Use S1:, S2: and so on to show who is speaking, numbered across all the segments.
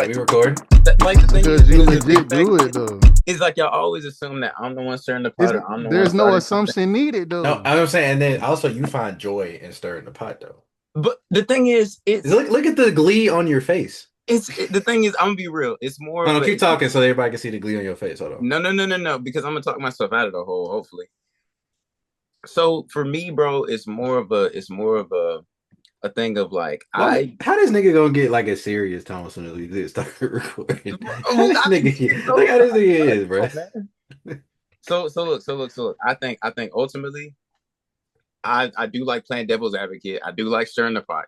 S1: right, we recording.
S2: Like the thing
S3: Because
S2: is,
S3: you
S2: the big
S3: legit
S2: fact
S3: do it though.
S2: is like y'all always assume that I'm the one stirring the
S3: It's,
S2: pot or I'm the one
S3: there's no
S2: starting something.
S3: assumption needed
S1: No,
S3: though.
S1: I'm saying, and then also you find joy in stirring the pot, though.
S2: But the thing is,
S1: Look at the glee on your face.
S2: the thing is, I'm gonna be real. It's more
S1: Hold
S2: of
S1: on,
S2: a
S1: keep talking so everybody can see the glee on your face. Hold on.
S2: no, because I'm gonna talk myself out of the hole, hopefully. So for me, bro, it's more of a thing of like
S1: How this nigga gonna get like a serious tone as soon as we start recording? How this nigga,
S2: so
S1: look how this nigga is, bro.
S2: So look. I think ultimately, I do like playing devil's advocate. I do like stirring the pot.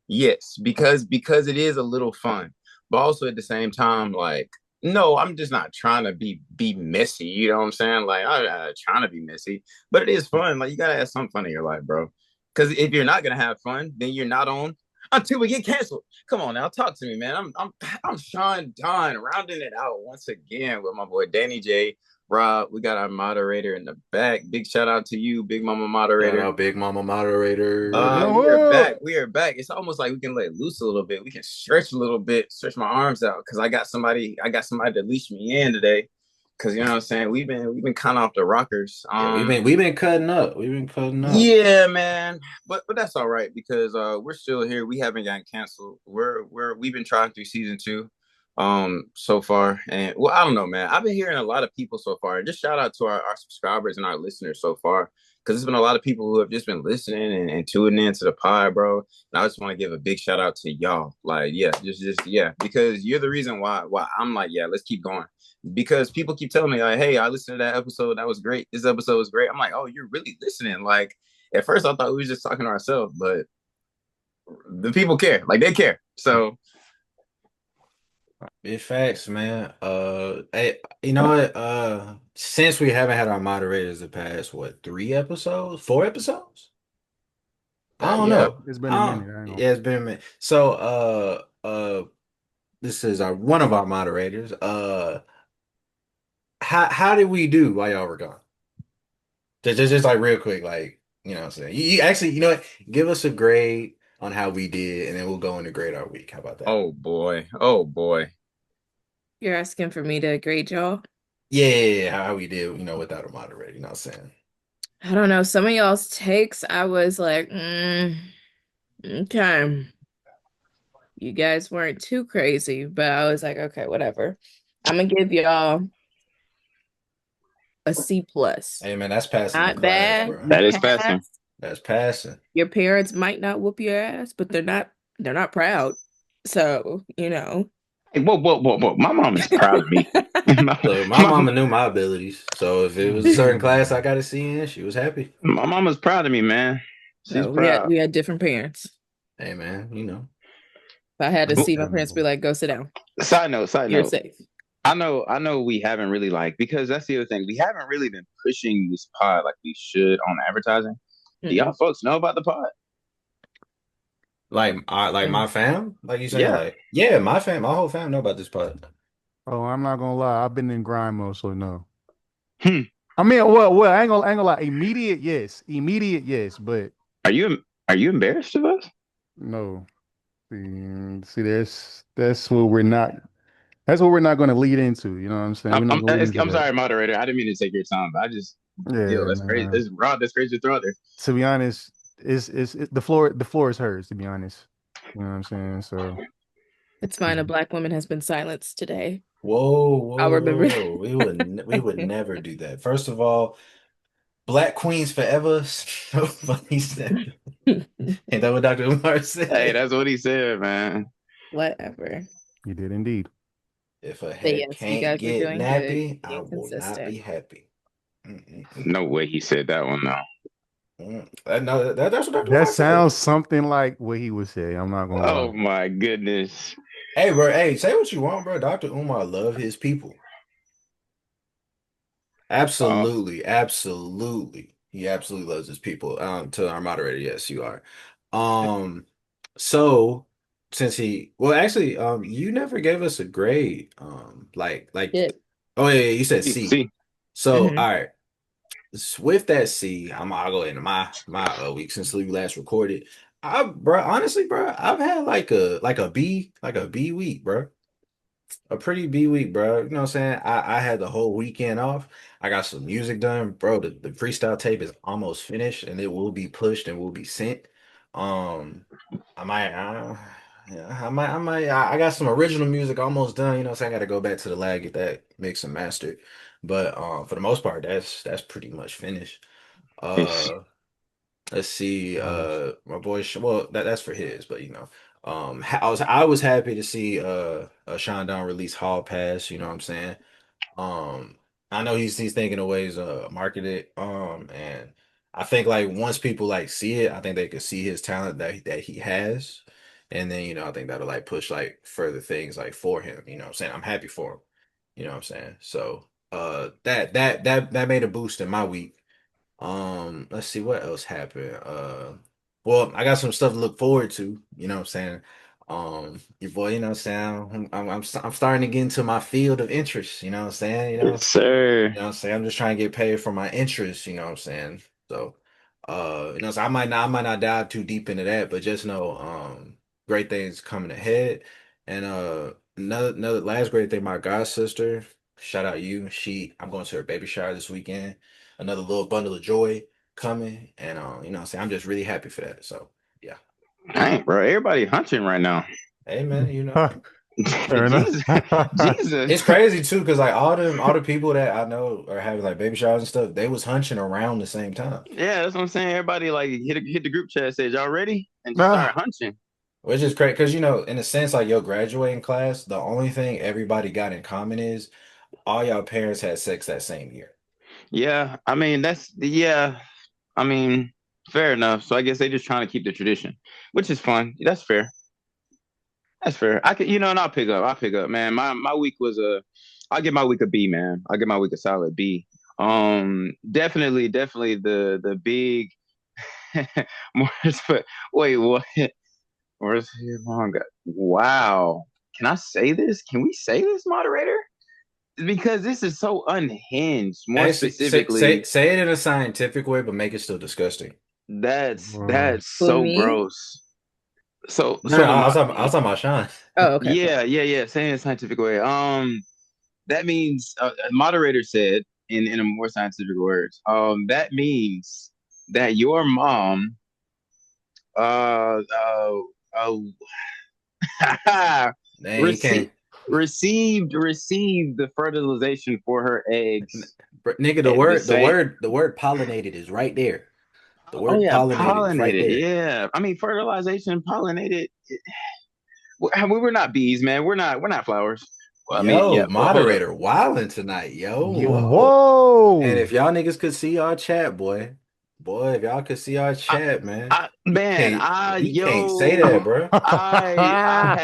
S2: Yes, because it is a little fun, but also at the same time, like, no, I'm just not trying to be messy. You know what I'm saying? Like, I'm not trying to be messy, but it is fun. Like, you gotta have some fun in your life, bro. Because if you're not gonna have fun, then you're not on until we get canceled. Come on now, talk to me, man. I'm SeanDawn, rounding it out once again with my boy Danny J. Rob, we got our moderator in the back. Big shout out to you, Big Mama
S1: Shout
S2: moderator.
S1: out, Big Mama moderator.
S2: We are back. We are back. It's almost like we can let loose a little bit. We can stretch a little bit, stretch my arms out because I got somebody to leash me in today. Because you know what I'm saying. We've been kind of off the rockers.
S1: Yeah, we've been cutting up. We've been cutting up.
S2: Yeah, man. But that's all right because we're still here. We haven't gotten canceled. We've been trying through season 2 so far. And well, I don't know, man. I've been hearing a lot of people so far. Just shout out to our subscribers and our listeners so far. Because there's been a lot of people who have just been listening and tuning into the pod, bro. And I just want to give a big shout out to y'all. Like, yeah, just yeah, because you're the reason why I'm like, yeah, let's keep going. Because people keep telling me, like, hey, I listened to that episode. That was great. This episode was great. I'm like, oh, you're really listening. Like, at first I thought we were just talking to ourselves, but the people care. Like, they care. So
S1: big facts, man. Hey, you know what? Since we haven't had our moderators the past, what, 3 episodes? 4 episodes? I don't know.
S3: It's been a minute.
S1: Yeah, it's been a minute. So, this is one of our moderators. How did we do while y'all were gone? Just like real quick, like, you know what I'm saying? You actually, you know what? Give us a grade on how we did, and then we'll go into grade our week. How about that?
S2: Oh boy.
S4: You're asking for me to grade y'all?
S1: Yeah, how we did, without a moderator, you know what I'm saying?
S4: I don't know. Some of y'all's takes, I was like, okay. You guys weren't too crazy, but I was like, okay, whatever. I'm gonna give y'all a C+.
S1: Hey man, that's passing
S4: Not
S1: the class,
S4: bad.
S1: bro.
S2: That is passing.
S1: That's passing.
S4: Your parents might not whoop your ass, but they're not proud. So,
S2: Hey, whoa. My mom is proud of me.
S1: Look, my mama knew my abilities. So if it was a certain class I got to see in, she was happy.
S2: My mama's proud of me, man. She's proud.
S4: We had different parents.
S1: Hey man,
S4: If I had to see my parents be like, go sit down.
S2: Side note.
S4: You're safe.
S2: I know we haven't really because that's the other thing. We haven't really been pushing this pod like we should on advertising.
S4: Mm-hmm.
S2: Do y'all folks know about the pod?
S1: Like my fam? Like you said,
S2: yeah.
S1: Yeah, my whole fam know about this pod.
S3: Oh, I'm not gonna lie. I've been in grind mode, so no. I mean, well, I ain't gonna lie. Immediate, yes, but
S2: are you embarrassed of us?
S3: No. See, that's what we're not. That's what we're not going to lead into. You know what I'm saying?
S2: I'm sorry, moderator. I didn't mean to take your time, but I just that's crazy. This is Rob. That's crazy to throw out there.
S3: To be honest, it's the floor is hers. To be honest, you know what I'm saying. So
S4: it's fine. A Black woman has been silenced today.
S1: Whoa!
S4: I'll remember.
S1: Whoa. We would never do that. First of all, Black queens forever. Nobody said. Ain't that what Dr. Umar said?
S2: Hey, that's what he said, man.
S4: Whatever.
S3: You did indeed.
S1: If a head can't get nappy, I will not be happy.
S2: No way he said that one,
S1: no. No, that's what Dr.
S3: That sounds something like what he would say. I'm not gonna lie.
S2: Oh my goodness.
S1: Hey, bro. Hey, say what you want, bro. Dr. Umar love his people. Absolutely. He absolutely loves his people. To our moderator, yes, you are. So since you never gave us a grade. Oh yeah, you said C. So all right. With that C, I'll go into my week since we last recorded. Honestly, I've had like a B week, bro. A pretty B week, bro. You know what I'm saying? I had the whole weekend off. I got some music done, bro. The freestyle tape is almost finished and it will be pushed and will be sent. Um, I might, yeah, I got some original music almost done. You know what I'm saying? I got to go back to the lab, get that mixed and mastered. But for the most part, that's pretty much finished.
S2: It's
S1: Uh, let's see.
S3: Nice.
S1: My boy, well, that's for his, but I was happy to see SeanDawn release Hall Pass. You know what I'm saying? Um, I know he's thinking of ways market it. And I think like once people like see it, I think they could see his talent that he has, and then I think that'll like push like further things like for him. You know what I'm saying? I'm happy for him. You know what I'm saying? So that made a boost in my week. Let's see what else happened. Well, I got some stuff to look forward to, you know what I'm saying? Your boy, you know what I'm saying? I'm starting to get into my field of interest, you know what I'm saying?
S2: yes, sir.
S1: You know what I'm saying? I'm just trying to get paid for my interest, you know what I'm saying? So, so I might not dive too deep into that, but just know, great things coming ahead. And another last great thing, my god sister, shout out you. I'm going to her baby shower this weekend. Another little bundle of joy coming, and you know what I'm saying? I'm just really happy for that. So, yeah.
S2: Dang, bro. Everybody hunting right now.
S1: Hey man,
S3: Fair enough.
S2: Jesus. Jesus.
S1: it's crazy too, because like all the people that I know are having like baby showers and stuff, they was hunching around the same time.
S2: Yeah, that's what I'm saying. Everybody like hit the group chat, says y'all ready? And just start
S3: Nah.
S2: hunching.
S1: Which is crazy because in a sense, like your graduating class, the only thing everybody got in common is all y'all parents had sex that same year.
S2: Yeah, I mean yeah. I mean, fair enough. So I guess they just trying to keep the tradition, which is fun. That's fair. That's fair. I could, and I'll pick up. I'll pick up, man. My week was I'll give my week a B, man. I'll give my week a solid B. Definitely the big more but wait, what? Where's he long? Wow. Can I say this? Can we say this, moderator? Because this is so unhinged. More
S1: Actually,
S2: specifically,
S1: say it in a scientific way, but make it still disgusting.
S2: that's
S4: Who,
S2: so
S4: me?
S2: gross. So
S1: No, no,
S2: the
S1: I was talking about Sean.
S4: Oh, okay.
S2: yeah, saying in a scientific way. That means a moderator said in a more scientific words. That means that your mom uh uh,
S1: Dang, you
S2: received
S1: can't,
S2: received the fertilization for her eggs
S1: nigga. The
S2: at the
S1: word, the
S2: same.
S1: word, the word pollinated is right there. The
S2: Oh
S1: word
S2: yeah,
S1: pollinated is right
S2: pollinated.
S1: there.
S2: Yeah, I mean fertilization, pollinated. We're not bees, man. We're not flowers. Well, I mean, yeah.
S1: Yo,
S2: Well, hold up.
S1: moderator, wilding tonight. Yo, whoa. And
S3: Whoa.
S1: if y'all niggas could see our chat, boy, if y'all could see our
S2: I,
S1: chat, man, you
S2: man,
S1: can't, you can't say that,
S2: yo,
S1: bro.
S2: I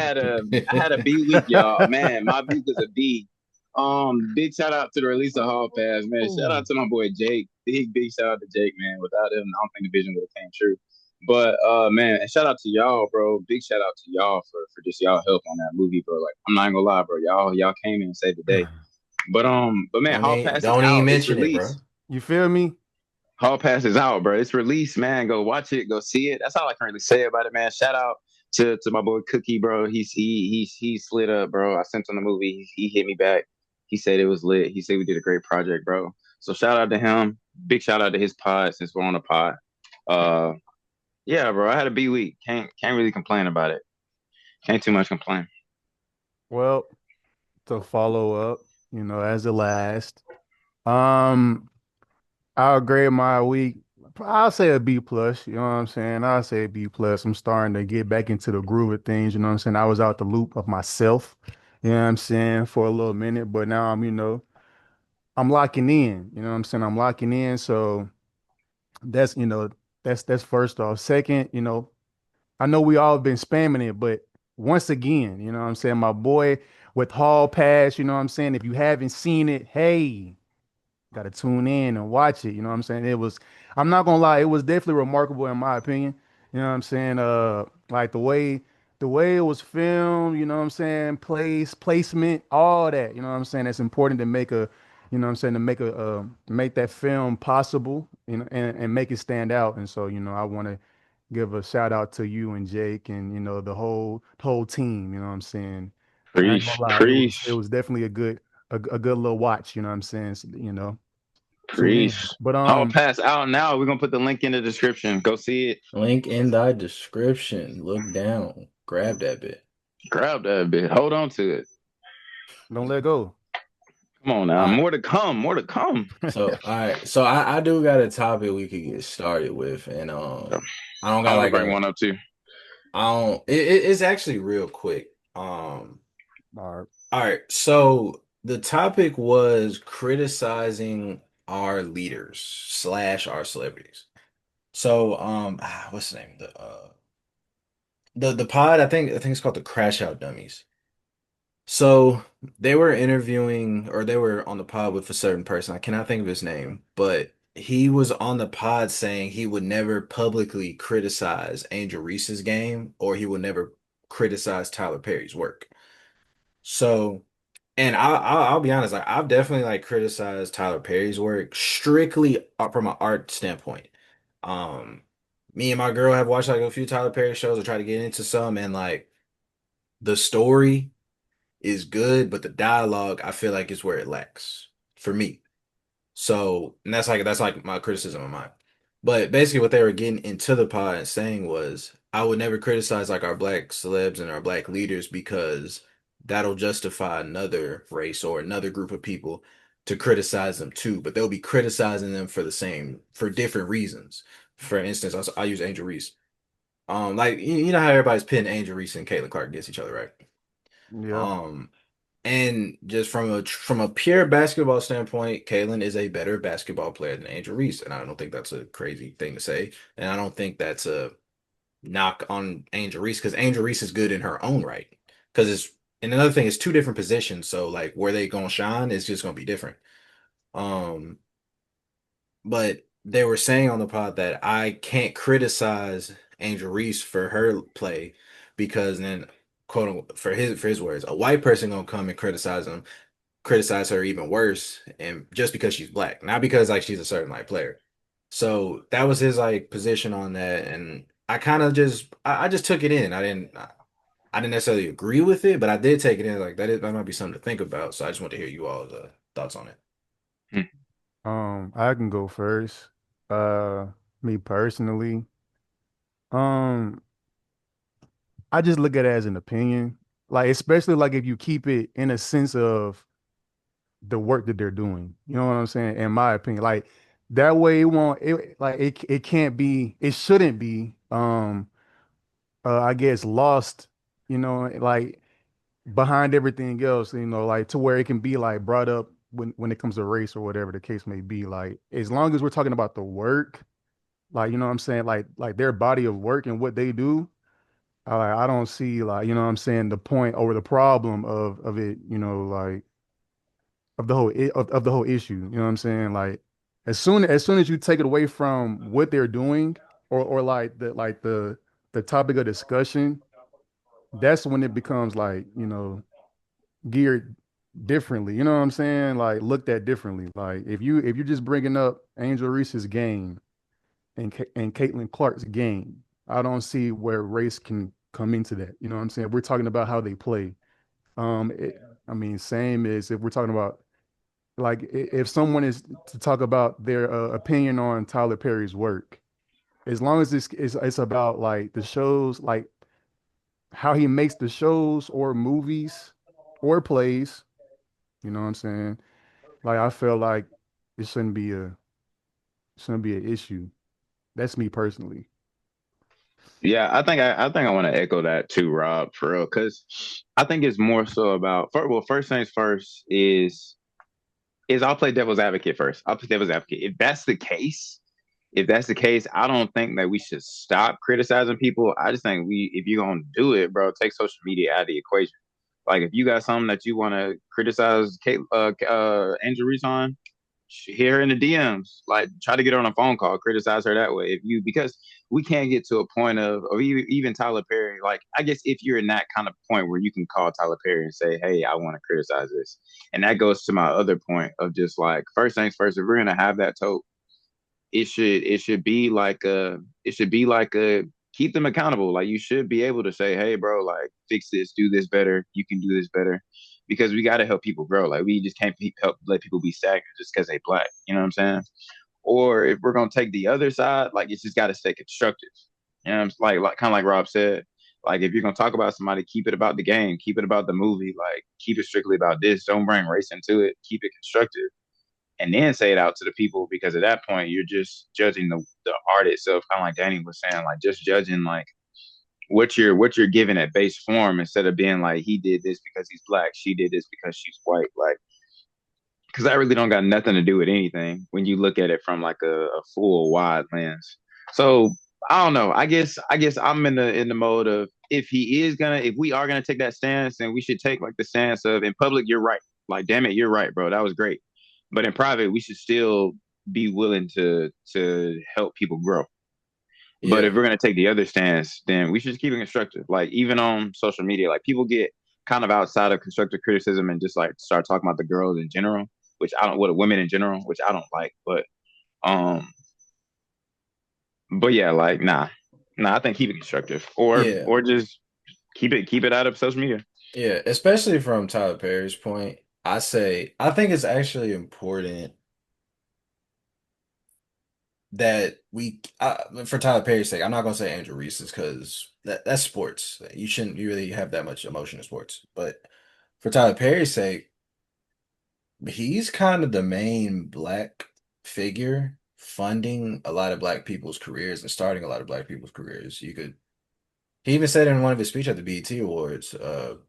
S2: had a B week, y'all. Man, my week was a B. Big shout out to the release of Hall Pass, man. Shout out to my boy Jake. Big shout out to Jake, man. Without him, I don't think the vision would have came true. But man, and shout out to y'all, bro. Big shout out to y'all for just y'all help on that movie, bro. Like, I'm not gonna lie, bro. Y'all came in and saved the day. But man, Hall Pass is
S1: Don't even
S2: out. It's
S1: mention it, bro.
S2: released.
S3: You feel me?
S2: Hall Pass is out, bro. It's released, man. Go watch it. Go see it. That's all I can really say about it, man. Shout out to my boy Cookie, bro. He slid up, bro. I sent him the movie. He hit me back. He said it was lit. He said we did a great project, bro. So shout out to him. Big shout out to his pod since we're on the pod. Uh, yeah, bro. I had a B week. Can't really complain about it. Can't too much complain.
S3: Well, to follow up, as the last, um, I'll grade my week. I'll say a B plus. You know what I'm saying? I'll say a B plus. I'm starting to get back into the groove of things. You know what I'm saying? I was out the loop of myself. You know what I'm saying? For a little minute, but now I'm locking in. You know what I'm saying? I'm locking in. So that's, that's first off. Second, I know we all been spamming it, but once again, you know what I'm saying? My boy with Hall Pass, you know what I'm saying? If you haven't seen it, hey, got to tune in and watch it. You know what I'm saying? I'm not gonna lie, it was definitely remarkable in my opinion. You know what I'm saying? Like the way it was filmed, you know what I'm saying? Placement, all that. You know what I'm saying? It's important to make you know what I'm saying, to make that film possible, and make it stand out. And so, I want to give a shout out to you and Jake and, the whole team. You know what I'm saying? I ain't gonna
S5: Preach,
S3: lie, it
S5: preach,
S3: was definitely a good little watch. You know what I'm saying? So, tune in.
S5: preach.
S3: But
S5: Hall Pass out now. We're gonna put the link in the description. Go see it.
S1: Link in thy description. Look down. Grab that bit.
S5: Grab that bit. Hold on to it.
S3: don't let go.
S5: Come on now.
S1: All right.
S5: More to come. More to come.
S1: So all right. So I do got a topic we could get started with, and I don't got
S5: I want to
S1: like
S5: bring
S1: a
S5: one up too.
S1: I don't. It's actually real quick.
S3: All right.
S1: All right. So the topic was criticizing our leaders slash our celebrities. So what's the name? The pod, I think it's called the Crash Out Dummies. So they were interviewing or they were on the pod with a certain person. I cannot think of his name, but he was on the pod saying he would never publicly criticize Angel Reese's game or he would never criticize Tyler Perry's work. So, and I'll be honest, like I've definitely like criticized Tyler Perry's work strictly from an art standpoint. Um, Me and my girl have watched like a few Tyler Perry shows or tried to get into some, and like the story is good, but the dialogue I feel like is where it lacks for me. So, and that's like my criticism of mine. But basically, what they were getting into the pod and saying was, I would never criticize like our black celebs and our black leaders because that'll justify another race or another group of people to criticize them too. But they'll be criticizing them for different reasons. For instance, I'll use Angel Reese. Like you know how everybody's pitting Angel Reese and Caitlin Clark against each other, right?
S3: Yeah.
S1: Um, and just from a pure basketball standpoint, Kalen is a better basketball player than Angel Reese, and I don't think that's a crazy thing to say. And I don't think that's a knock on Angel Reese because Angel Reese is good in her own right. Because and another thing, it's two different positions, so like where they gonna shine is just gonna be different. Um, but they were saying on the pod that I can't criticize Angel Reese for her play because then quote unquote for his words, a white person gonna come and criticize her even worse, and just because she's black, not because like she's a certain like player. So that was his like position on that, and I kind of I just took it in. I didn't necessarily agree with it, but I did take it in. Like that might be something to think about. So I just want to hear you all's thoughts on it.
S3: I can go first. Uh, Me personally, um, I just look at it as an opinion. Like, especially like if you keep it in a sense of the work that they're doing. You know what I'm saying? In my opinion, like that way it won't it can't be, it shouldn't be I guess lost, like behind everything else, like to where it can be like brought up when it comes to race or whatever the case may be. Like as long as we're talking about the work, like you know what I'm saying, like their body of work and what they do, I don't see, like, you know what I'm saying, the point or the problem of it, like of the whole issue. You know what I'm saying? Like as soon as you take it away from what they're doing or like the topic of discussion, that's when it becomes like, geared differently. You know what I'm saying? Like looked at differently. Like if you're just bringing up Angel Reese's game and Caitlin Clark's game, I don't see where race can come into that. You know what I'm saying? We're talking about how they play. I mean, same as if we're talking about, like, if someone is to talk about their opinion on Tyler Perry's work, as long as it's about like the shows, like how he makes the shows or movies or plays, you know what I'm saying? Like I feel like it shouldn't be an issue. That's me personally.
S5: Yeah, I think I want to echo that too, Rob, for real, because I think it's more so about first things first is I'll play devil's advocate first. I'll play devil's advocate. If that's the case, I don't think that we should stop criticizing people. I just think if you're gonna do it, bro, take social media out of the equation. Like if you got something that you want to criticize Angel Reese on, hit her in the DMs. Like try to get her on a phone call, criticize her that way. Because we can't get to a point of, or even Tyler Perry. Like I guess if you're in that kind of point where you can call Tyler Perry and say, "Hey, I want to criticize this," and that goes to my other point of just like first things first. If we're gonna have that talk, it should be like a keep them accountable. Like you should be able to say, hey, bro, like fix this, do this better. You can do this better, because we got to help people grow. Like we just can't help let people be stagnant just because they black. You know what I'm saying? Or if we're gonna take the other side, like it's just got to stay constructive. You know, like kind of like Rob said. Like if you're gonna talk about somebody, keep it about the game, keep it about the movie, like keep it strictly about this. Don't bring race into it. Keep it constructive, and then say it out to the people, because at that point you're just judging the art itself, kind of like Danny was saying, like just judging like what you're giving at base form, instead of being like he did this because he's black, she did this because she's white, like because that really don't got nothing to do with anything when you look at it from like a full wide lens. So I don't know. I guess I'm in the mode of, if we are gonna take that stance, then we should take like the stance of, in public you're right, like damn it, you're right, bro, that was great, but in private we should still be willing to help people grow. But if we're gonna take the other stance, then we should just keep it constructive. Like even on social media, like people get kind of outside of constructive criticism and just like start talking about the girls in general, which I don't, what women in general, which I don't like. Um, but yeah, like I think keep it constructive, or just keep it out of social media.
S1: Yeah, especially from Tyler Perry's point, I think it's actually important that for Tyler Perry's sake, I'm not gonna say Angel Reese's because that's sports. You shouldn't really have that much emotion in sports. But for Tyler Perry's sake, he's kind of the main black figure funding a lot of black people's careers and starting a lot of black people's careers. He even said in one of his speech at the BET Awards, out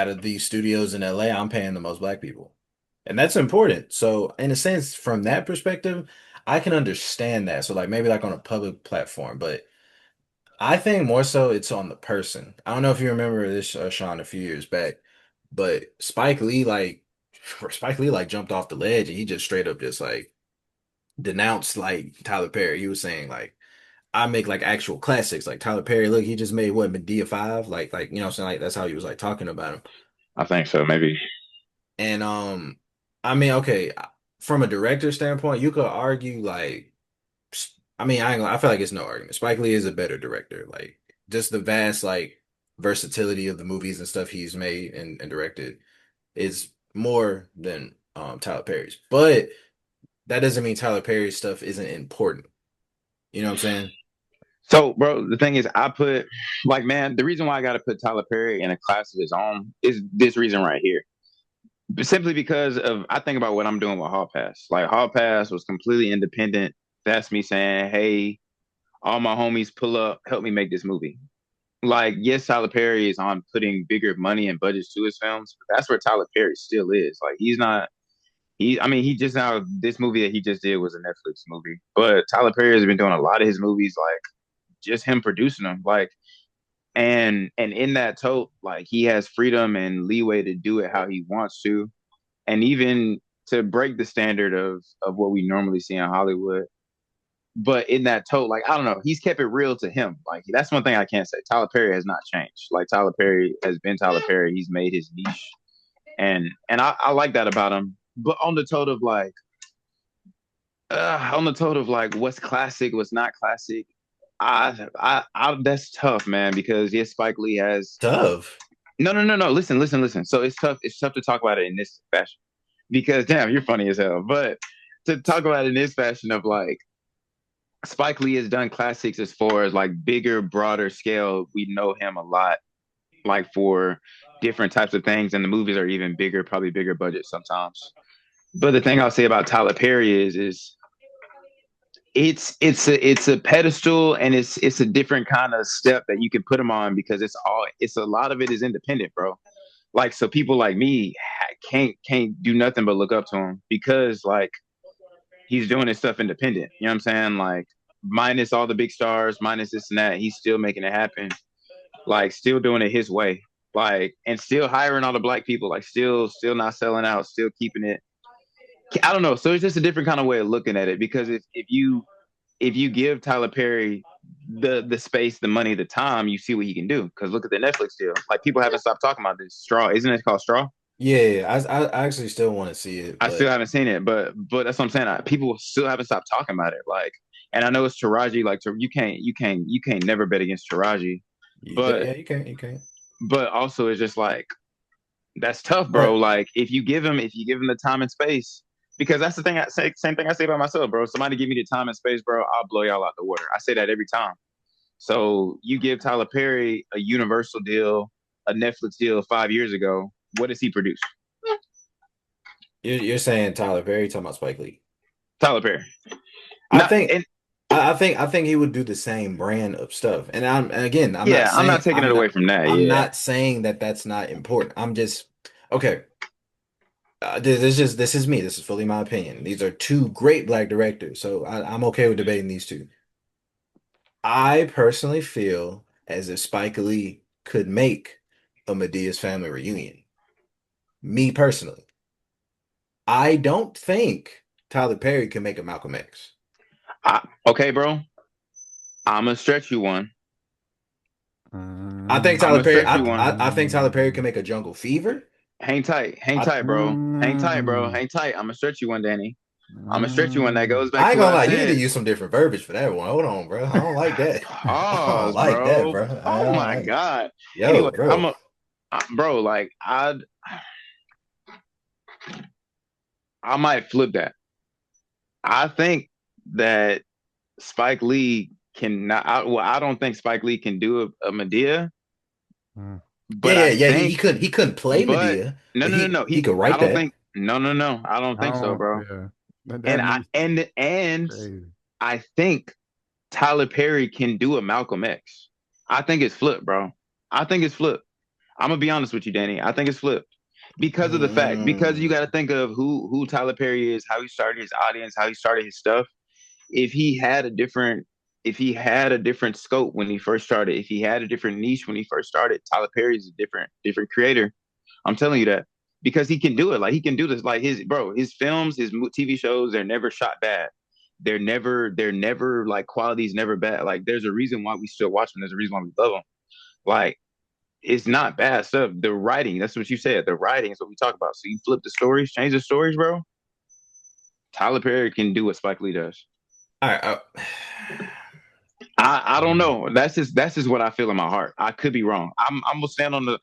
S1: of these studios in LA, I'm paying the most black people. And that's important. So in a sense, from that perspective, I can understand that. So like maybe like on a public platform, but I think more so it's on the person. I don't know if you remember this, Sean, a few years back, but Spike Lee like jumped off the ledge and he just straight up just like denounced like Tyler Perry. He was saying like I make like actual classics. Like Tyler Perry, look, he just made what Medea 5, like you know what I'm saying? Like that's how he was like talking about him.
S5: I think so, maybe.
S1: And I mean, okay, from a director standpoint, you could argue like I mean, I feel like it's no argument. Spike Lee is a better director. Like just the vast like versatility of the movies and stuff he's made and directed is more than Tyler Perry's. But that doesn't mean Tyler Perry's stuff isn't important. You know what I'm saying?
S5: So, bro, the thing is, man, the reason why I got to put Tyler Perry in a class of his own is this reason right here. Simply because of, I think about what I'm doing with Hall Pass. Like Hall Pass was completely independent. That's me saying, hey, all my homies pull up, help me make this movie. Like, yes, Tyler Perry is on putting bigger money and budgets to his films, but that's where Tyler Perry still is. Like, he's not. I mean, he just now, this movie that he just did was a Netflix movie, but Tyler Perry has been doing a lot of his movies, like just him producing them, like, and in that tote, like he has freedom and leeway to do it how he wants to, and even to break the standard of what we normally see in Hollywood. But in that tote, like I don't know, he's kept it real to him. Like that's one thing I can't say. Tyler Perry has not changed. Like Tyler Perry has been Tyler Perry. He's made his niche, and I like that about him. But on the total of like what's classic, what's not classic, that's tough, man. Because yes, Spike Lee has
S1: Tough.
S5: No. Listen. So it's tough. It's tough to talk about it in this fashion because damn, you're funny as hell. But to talk about it in this fashion of like Spike Lee has done classics as far as like bigger, broader scale. We know him a lot, like for different types of things, and the movies are even bigger, probably bigger budget sometimes. But the thing I'll say about Tyler Perry is it's a pedestal, and it's a different kind of step that you can put him on because it's a lot of it is independent, bro. Like so people like me can't do nothing but look up to him because like he's doing his stuff independent. You know what I'm saying? Like minus all the big stars, minus this and that, he's still making it happen. Like still doing it his way. Like and still hiring all the black people, like still not selling out, still keeping it. I don't know. So it's just a different kind of way of looking at it because if you give Tyler Perry the space, the money, the time, you see what he can do. Because look at the Netflix deal. Like people haven't stopped talking about this. Straw, isn't it called Straw?
S1: Yeah, I actually still want to see it,
S5: I
S1: but
S5: still haven't seen it, but that's what I'm saying. People still haven't stopped talking about it. Like And I know it's Taraji. Like you can't never bet against Taraji. But
S1: Yeah, you can't.
S5: but also it's just like that's tough, bro.
S1: But
S5: Like if you give him the time and space, because that's the thing I say. Same thing I say about myself, bro. Somebody give me the time and space, bro. I'll blow y'all out the water. I say that every time. So you give Tyler Perry a Universal deal, a Netflix deal 5 years ago. What does he produce?
S1: you're saying Tyler Perry talking about Spike Lee.
S5: Tyler Perry.
S1: I
S5: Not
S1: think
S5: and
S1: I think he would do the same brand of stuff. And I'm not
S5: yeah, I'm not
S1: saying
S5: taking it away from that.
S1: I'm
S5: Yeah.
S1: not saying that that's not important. I'm just okay. This is me. This is fully my opinion. These are two great black directors, so I'm okay with debating these two. I personally feel as if Spike Lee could make a Medea's Family Reunion. Me personally, I don't think Tyler Perry can make a Malcolm X.
S5: Okay, bro. I'm gonna stretch you one.
S1: I think
S5: I'm
S1: Tyler
S5: gonna
S1: Perry.
S5: stretch you one.
S1: I think Tyler Perry can make a Jungle Fever.
S5: Hang
S1: I,
S5: tight, bro. Hang tight, bro. Hang tight. I'm gonna stretch you one, Danny. I'm gonna stretch you one. That goes back
S1: I
S5: to
S1: ain't
S5: what
S1: gonna
S5: I
S1: lie. You need to
S5: said.
S1: use some different verbiage for that one. Hold on, bro. I don't like that. I don't
S5: Pause,
S1: like that,
S5: bro.
S1: bro. I
S5: Oh
S1: don't
S5: my
S1: like.
S5: god.
S1: Yo,
S5: Anyway,
S1: bro.
S5: bro. Like I might flip that. I think that Spike Lee cannot. Well, I don't think Spike Lee can do a Medea, but I
S1: Yeah.
S5: think,
S1: He couldn't play
S5: but
S1: Medea,
S5: no,
S1: but
S5: no, no, no.
S1: he could
S5: I
S1: write
S5: don't
S1: that.
S5: think. No, no, no. I don't
S3: I
S5: think so,
S3: don't.
S5: bro.
S3: Yeah, that
S5: And I
S3: needs
S5: and
S3: crazy.
S5: I think Tyler Perry can do a Malcolm X. I think it's flipped, bro. I think it's flipped. I'm gonna be honest with you, Danny. I think it's flipped because of the fact because you
S1: Mm.
S5: got to think of who Tyler Perry is, how he started his audience, how he started his stuff. If he had a different if he had a different scope when he first started, if he had a different niche when he first started, Tyler Perry is a different creator. I'm telling you that because he can do it. Like he can do this. Like his films, his TV shows, they're never shot bad. They're never like quality's never bad. Like there's a reason why we still watch them. There's a reason why we love them. Like it's not bad stuff. The writing, that's what you said. The writing is what we talk about. So you flip the stories, change the stories, bro. Tyler Perry can do what Spike Lee does.
S1: All right.
S5: I don't know. That's just what I feel in my heart. I could be wrong. I'm gonna stand on the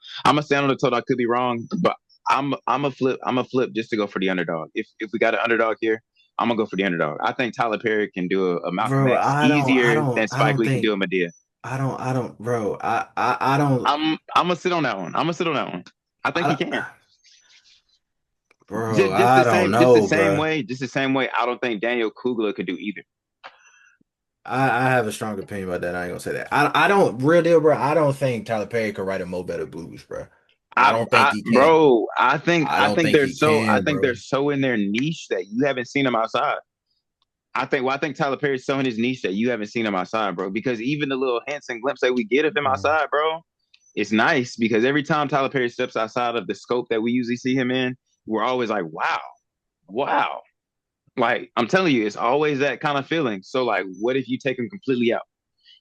S5: toe. I could be wrong, but I'm a flip just to go for the underdog. If we got an underdog here, I'm gonna go for the underdog. I think Tyler Perry can do a Malcolm
S1: Bro,
S5: X easier than
S1: I
S5: Spike
S1: don't
S5: Lee can do
S1: think
S5: a Medea.
S1: I don't, bro. I don't,
S5: I'm gonna sit on that one. I'm gonna sit on that one. I think he
S1: I,
S5: can.
S1: bro.
S5: Just
S1: I
S5: the
S1: don't
S5: same, just the
S1: know,
S5: same
S1: bro.
S5: way, just the same way. I don't think Daniel Coogler could do either.
S1: I have a strong opinion about that. I ain't gonna say that. I don't, real deal, bro. I don't think Tyler Perry could write a Mo Better Blues, bro. I don't think he can.
S5: Bro, I think
S1: I
S5: I
S1: don't
S5: think
S1: think
S5: they're
S1: he
S5: so I
S1: can,
S5: think
S1: bro.
S5: they're so in their niche that you haven't seen them outside. I think Tyler Perry's so in his niche that you haven't seen him outside, bro. Because even the little hints and glimpses that we get of him outside, bro, it's nice because every time Tyler Perry steps outside of the scope that we usually see him in, we're always like, wow, wow. Like I'm telling you, it's always that kind of feeling. So like, what if you take him completely out?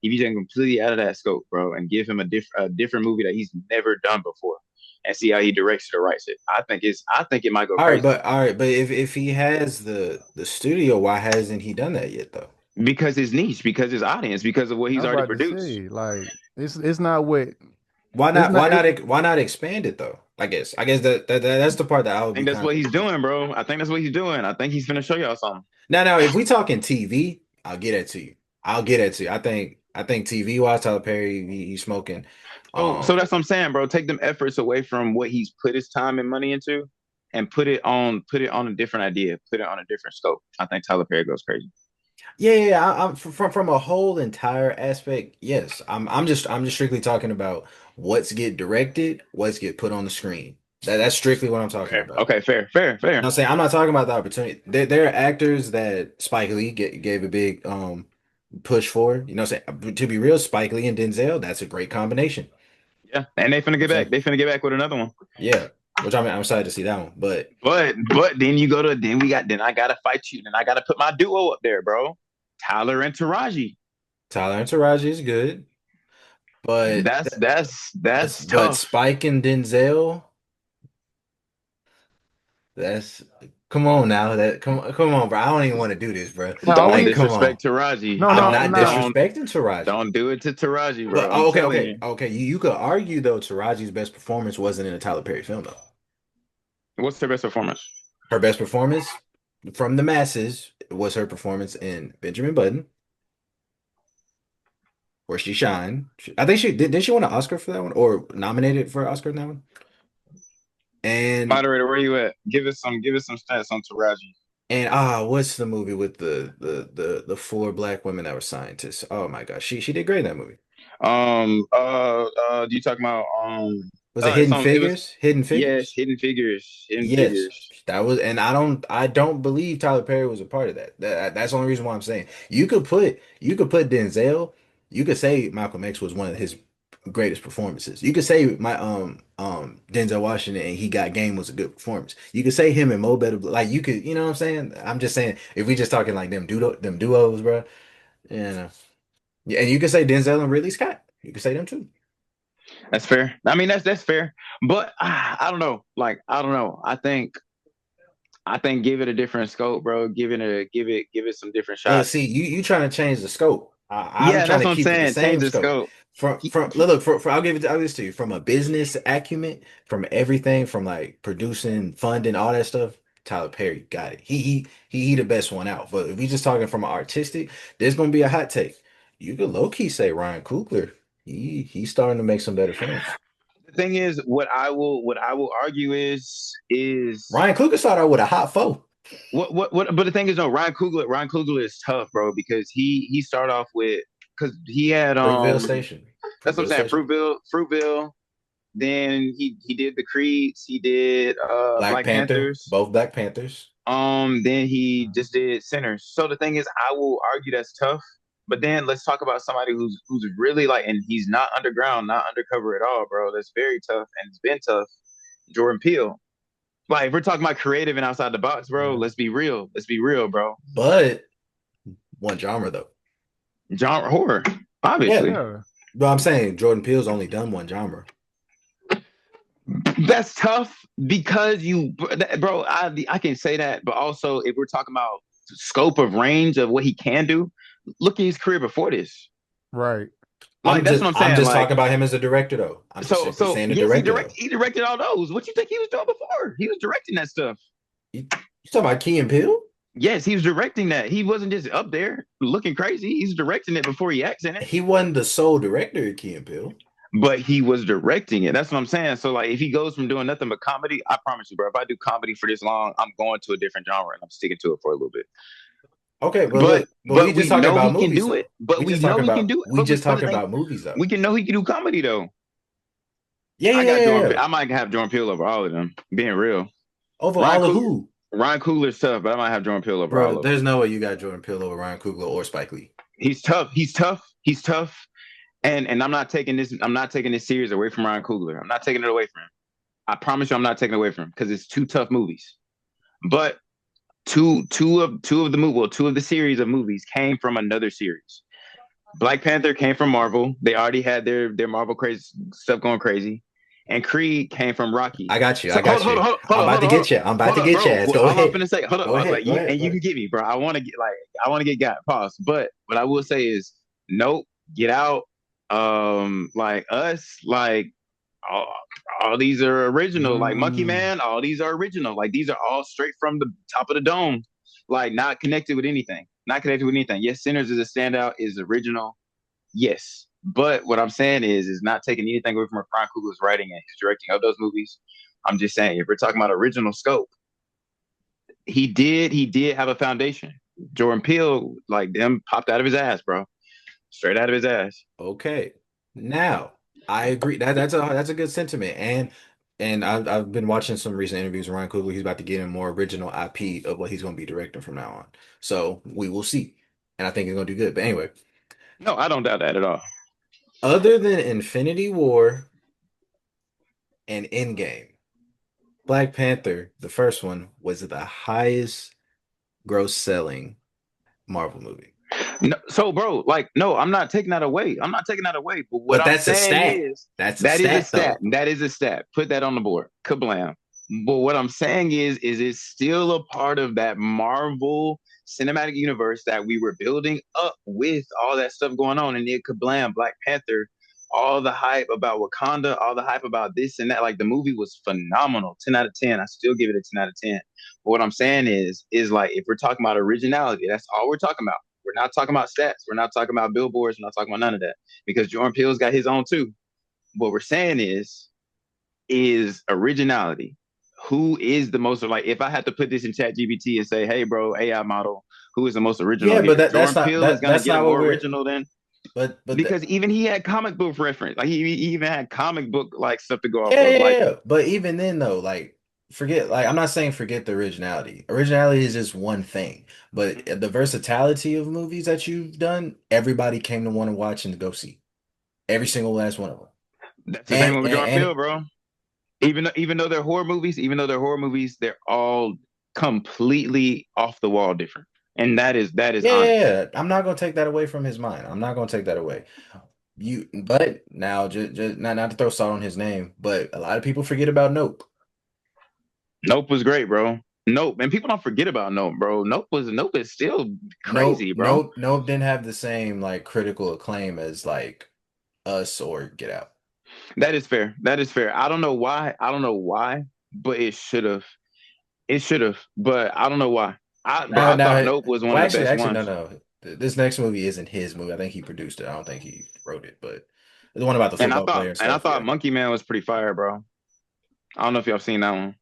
S5: If you take him completely out of that scope, bro, and give him a different movie that he's never done before, and see how he directs it or writes it, I think it might go crazy
S1: All right, but if he has the studio, why hasn't he done that yet, though?
S5: because his niche, because his audience, because of what he's
S3: I'm
S5: already
S3: about to
S5: produced.
S3: say, like, it's not what
S1: Why
S3: it's
S1: not?
S3: not.
S1: Why not expand it though? I guess that's the part that I
S5: I
S1: would be
S5: think that's
S1: kind of
S5: what he's
S1: confused.
S5: doing, bro. I think that's what he's doing. I think he's gonna show y'all something.
S1: Now, if we talking TV, I'll get it to you. I'll get it to you. I think TV wise, Tyler Perry, he's smoking.
S5: So that's what I'm saying, bro. Take them efforts away from what he's put his time and money into, and put it on a different idea, put it on a different scope. I think Tyler Perry goes crazy.
S1: I'm from a whole entire aspect. Yes, I'm just strictly talking about what's get directed, what's get put on the screen. That's strictly what I'm talking
S5: Fair.
S1: about.
S5: Okay, fair, fair,
S1: You know what
S5: fair.
S1: I'm saying? I'm not talking about the opportunity. There are actors that Spike Lee gave a big push for. You know what I'm saying? To be real, Spike Lee and Denzel, that's a great combination.
S5: Yeah, and they finna
S1: You know
S5: get
S1: what I'm
S5: back.
S1: saying?
S5: They finna get back with another one.
S1: Yeah. Which I'm excited to see that one. But
S5: But then you go to then I gotta fight you. Then I gotta put my duo up there, bro. Tyler and Taraji.
S1: Tyler and Taraji is good. But
S5: That's
S1: but
S5: tough.
S1: Spike and Denzel, that's Come on now. Come on, bro. I don't even want to do this, bro.
S5: Don't
S1: Like, come on.
S5: disrespect Taraji.
S3: No,
S1: I'm
S3: no,
S1: not
S3: no.
S1: disrespecting Taraji.
S5: Don't do it to Taraji,
S1: But
S5: bro. I'm telling
S1: okay,
S5: you.
S1: okay. You could argue though Taraji's best performance wasn't in a Tyler Perry film though.
S5: What's their best performance?
S1: Her best performance from the masses was her performance in Benjamin Button, where she shined. I think she did. Did she win an Oscar for that one, or nominated for an Oscar in that one? And
S5: Moderator, where you at? Give us some stats on Taraji.
S1: and what's the movie with the four black women that were scientists? Oh my gosh, she did great in that movie.
S5: Do you talking about
S1: Was it Hidden
S5: it was
S1: Figures? Hidden
S5: yes,
S1: Figures?
S5: Hidden Figures. Hidden
S1: Yes,
S5: Figures.
S1: that was, and I don't believe Tyler Perry was a part of that. That's the only reason why I'm saying you could put Denzel. You could say Malcolm X was one of his greatest performances. You could say my Denzel Washington and He Got Game was a good performance. You could say him and Mo Better like you could, you know what I'm saying? I'm just saying if we just talking like them duos, bro. Yeah, yeah, and you could say Denzel and Ridley Scott. You could say them too.
S5: That's fair. I mean, that's fair. But I don't know. Like, I don't know. I think give it a different scope, bro. Give it some different
S1: See,
S5: shots.
S1: you trying to change the scope. I'm
S5: Yeah,
S1: trying
S5: that's
S1: to
S5: what I'm
S1: keep it the
S5: saying. Change
S1: same
S5: the
S1: scope.
S5: scope.
S1: From look for I'll this to you from a business acumen, from everything, from like producing, funding, all that stuff. Tyler Perry got it. He the best one out. But if we just talking from an artistic, there's gonna be a hot take. You could low key say Ryan Coogler. He's starting to make some better films.
S5: The thing is, what I will argue is
S1: Ryan Coogler started out with a hot foe.
S5: what but the thing is no Ryan Coogler is tough, bro, because he started off with because he had
S1: Fruitvale Station.
S5: that's what I'm
S1: Fruitvale
S5: saying,
S1: Station.
S5: Fruitvale. Then he did the Creeds, he did
S1: Black
S5: Black
S1: Panther,
S5: Panthers.
S1: both Black Panthers.
S5: Then he just did Sinners. So the thing is, I will argue that's tough. But then let's talk about somebody who's really like, and he's not underground, not undercover at all, bro. That's very tough, and it's been tough. Jordan Peele. Like, if we're talking about creative and outside the box, bro, let's be real. Let's be real, bro.
S1: But one genre though.
S5: Genre horror, obviously.
S3: Yeah.
S1: But I'm saying Jordan Peele's only done one genre.
S5: That's tough because bro, I can say that, but also if we're talking about scope of range of what he can do, look at his career before this.
S3: Right.
S5: Like that's what I'm saying.
S1: I'm just
S5: like,
S1: talking about him as a director though. I'm just simply saying the
S5: yes,
S1: director.
S5: He directed all those. What you think he was doing before? He was directing that stuff.
S1: You talking about Key and Peele?
S5: Yes, he was directing that. He wasn't just up there looking crazy. He's directing it before he acts in it.
S1: He wasn't the sole director of Key and Peele.
S5: But he was directing it. That's what I'm saying. So, like, if he goes from doing nothing but comedy, I promise you, bro, if I do comedy for this long, I'm going to a different genre and I'm sticking to it for a little bit.
S1: Okay, but we just talking about movies.
S5: Do it. But we know he can do it.
S1: We just talking about movies though.
S5: We can know he can do comedy though.
S1: Yeah.
S5: I might have Jordan Peele over all of them. Being real.
S1: Over all of who?
S5: Ryan Coogler's tough, but I might have Jordan Peele over all of them.
S1: There's no way you got Jordan Peele over Ryan Coogler or Spike Lee.
S5: He's tough. And I'm not taking this series away from Ryan Coogler. I'm not taking it away from him. I promise you I'm not taking it away from him because it's two tough movies. But two of the series of movies came from another series. Black Panther came from Marvel. They already had their Marvel crazy stuff going crazy. And Creed came from Rocky.
S1: I got you. I'm about to get you. I'm about to get you. Go ahead.
S5: I'm gonna say, hold on. You can get me, bro. I want to get got pause. But what I will say is, nope, Get Out, like Us, like all these are original. Like Monkey Man, all these are original. Like these are all straight from the top of the dome. Like not connected with anything. Yes, Sinners is a standout, is original. Yes. But what I'm saying is not taking anything away from Ryan Coogler's writing and his directing of those movies. I'm just saying, if we're talking about original scope, he did have a foundation. Jordan Peele, like them, popped out of his ass, bro. Straight out of his ass.
S1: Okay. Now, I agree. That's a good sentiment. And I've been watching some recent interviews with Ryan Coogler. He's about to get in more original IP of what he's going to be directing from now on. So we will see. And I think he's going to do good. But anyway.
S5: No, I don't doubt that at all.
S1: Other than Infinity War and Endgame, Black Panther, the first one, was the highest gross selling Marvel movie.
S5: No, so, bro, like, no, I'm not taking that away. But what I'm saying is
S1: that is a stat.
S5: That is a stat. Put that on the board. Kablam. But what I'm saying is it's still a part of that Marvel cinematic universe that we were building up with all that stuff going on. And then kablam, Black Panther, all the hype about Wakanda, all the hype about this and that. Like the movie was phenomenal. 10 out of 10. I still give it a 10 out of 10. But what I'm saying is like if we're talking about originality, that's all we're talking about. We're not talking about stats. We're not talking about billboards. We're not talking about none of that. Because Jordan Peele's got his own too. What we're saying is originality. Who is the most like? If I had to put this in Chat GBT and say, "Hey, bro, AI model, who is the most original
S1: Yeah, but
S5: here?"
S1: that's
S5: Jordan
S1: not
S5: Peele is gonna
S1: that's
S5: get a
S1: not what
S5: more
S1: we're.
S5: original than
S1: But
S5: because even he had comic book reference. Like he even had comic book like stuff to go off
S1: yeah,
S5: of.
S1: yeah,
S5: Like
S1: yeah. But even then, though, like forget. Like I'm not saying forget the originality. Originality is just one thing, but the versatility of movies that you've done, everybody came to want to watch and go see. Every single last one of them.
S5: that's the same with Jordan
S1: And
S5: Peele, bro. Even though they're horror movies, they're all completely off the wall different, and that is
S1: yeah, yeah,
S5: honest.
S1: yeah. I'm not gonna take that away from his mind. I'm not gonna take that away. But now, just not to throw salt on his name, but a lot of people forget about Nope.
S5: Nope was great, bro. Nope, and people don't forget about Nope, bro. Nope is still
S1: Nope,
S5: crazy, bro.
S1: Nope, Nope didn't have the same like critical acclaim as like Us or Get Out.
S5: That is fair. That is fair. I don't know why. I don't know why, but it should have. It should have, but I don't know why. Bro,
S1: Now,
S5: I thought
S1: now,
S5: Nope was one
S1: well,
S5: of the best
S1: actually, no,
S5: ones.
S1: no. This next movie isn't his movie. I think he produced it. I don't think he wrote it, but the one about the
S5: And I
S1: football player
S5: thought
S1: and
S5: and I
S1: stuff.
S5: thought
S1: Yeah,
S5: Monkey Man was pretty fire, bro. I don't know if y'all seen that one.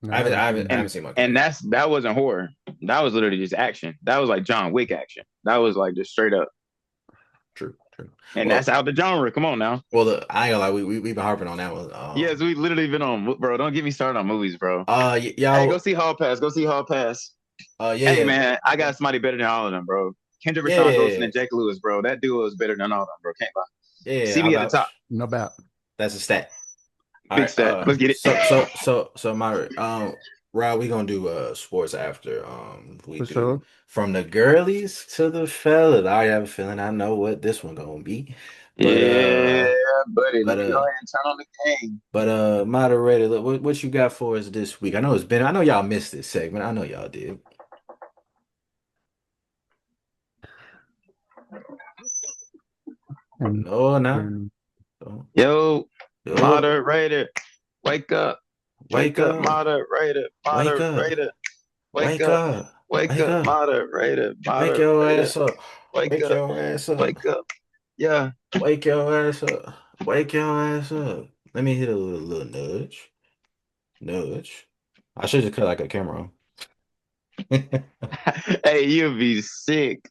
S3: No, I haven't seen
S1: I
S3: it.
S1: haven't seen Monkey
S5: And
S1: Man.
S5: that wasn't horror. That was literally just action. That was like John Wick action. That was like just straight up.
S1: True, true.
S5: And
S1: Well,
S5: that's out the genre. Come on now.
S1: I ain't gonna lie. We've been harping on that one.
S5: Yes, we literally been on, bro. Don't get me started on movies, bro. Hey, go
S1: Y'all,
S5: see Hall Pass. Go see Hall Pass.
S1: yeah,
S5: Hey
S1: yeah,
S5: man, I got somebody better than all of them, bro. Kendrick
S1: yeah,
S5: Rashawn Wilson
S1: yeah,
S5: and Jake Lewis, bro. That duo is better than all of them, bro. Can't lie.
S1: yeah.
S5: See
S1: I
S5: me at the top.
S1: vouch.
S3: No doubt.
S1: That's a stat. All
S5: Big
S1: right.
S5: stat. Let's get it.
S1: So my Rob, we gonna do sports after we
S3: For
S1: do
S3: sure.
S1: from the girlies to the fellas. I already have a feeling I know what this one gonna be, but
S5: Yeah, buddy. Let
S1: but
S5: me go ahead and turn on the game.
S1: moderator, look, what you got for us this week? I know y'all missed this segment. I know y'all did.
S3: And,
S1: No, no.
S3: and
S5: Yo,
S1: Yo,
S5: moderator, wake up.
S1: wake
S5: Wake up,
S1: up,
S5: moderator,
S1: wake up,
S5: moderator. Wake
S1: wake
S5: up.
S1: up,
S5: Wake
S1: wake
S5: up,
S1: up,
S5: moderator,
S1: wake your
S5: moderator.
S1: ass up,
S5: Wake
S1: wake
S5: up.
S1: your ass up.
S5: Wake up. Yeah.
S1: Wake your ass up. Wake your ass up. Let me hit a little nudge. Nudge. I should just cut like a camera on.
S5: Hey, you'll be sick.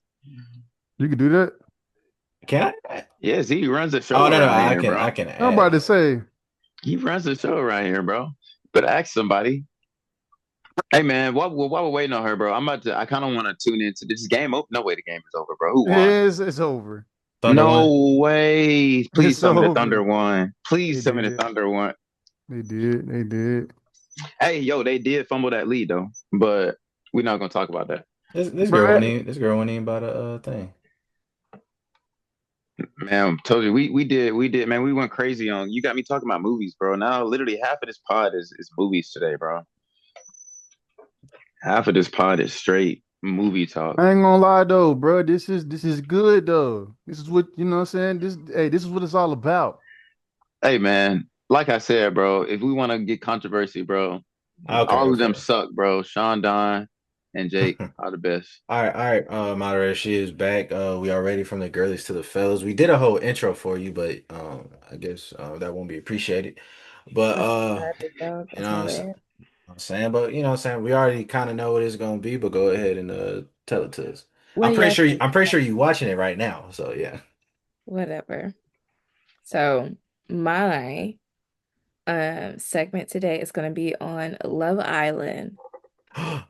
S3: you could do that.
S1: Can I?
S5: Yes, he runs the show
S1: Oh no,
S5: around
S1: I
S5: here,
S1: can
S5: bro.
S1: I can
S3: I'm
S1: add
S3: about to
S1: it.
S3: say,
S5: He runs the show around here, bro. But ask somebody. Hey man, while we're waiting on her, bro, I kind of want to tune into this game. No way, the game is over, bro. Who won?
S3: it's over.
S1: Thunder one.
S5: No way. Please
S3: It's
S5: tell me the Thunder
S3: over.
S5: won.
S3: They
S5: Please tell me the
S3: did.
S5: Thunder won.
S3: They did. They did.
S5: Hey, yo, they did fumble that lead though, but we're not gonna talk about that.
S3: But
S1: This girl went in by the thing.
S5: Man, I told you we did, man. We went crazy on. You got me talking about movies, bro. Now, literally half of this pod is movies today, bro. Half of this pod is straight movie talk.
S3: I ain't gonna lie though, bro. This is good though. This is what you know what I'm saying? This is what it's all about.
S5: Hey, man, like I said, bro, if we want to get controversy, bro,
S1: Okay,
S5: all of them
S1: okay.
S5: suck, bro. SeanDawn and Jake are the best.
S1: All right, moderator, she is back. We are ready from the girlies to the fellas. We did a whole intro for you, but I guess that won't be appreciated. But
S4: That's my big dog.
S1: you
S4: That's
S1: know
S4: my
S1: what
S4: bad.
S1: I'm saying, but you know what I'm saying, we already kind of know what it's gonna be, but go ahead and tell it to us.
S4: What do y'all think?
S1: I'm pretty sure you watching it right now, so yeah.
S4: Whatever. So my segment today is going to be on Love Island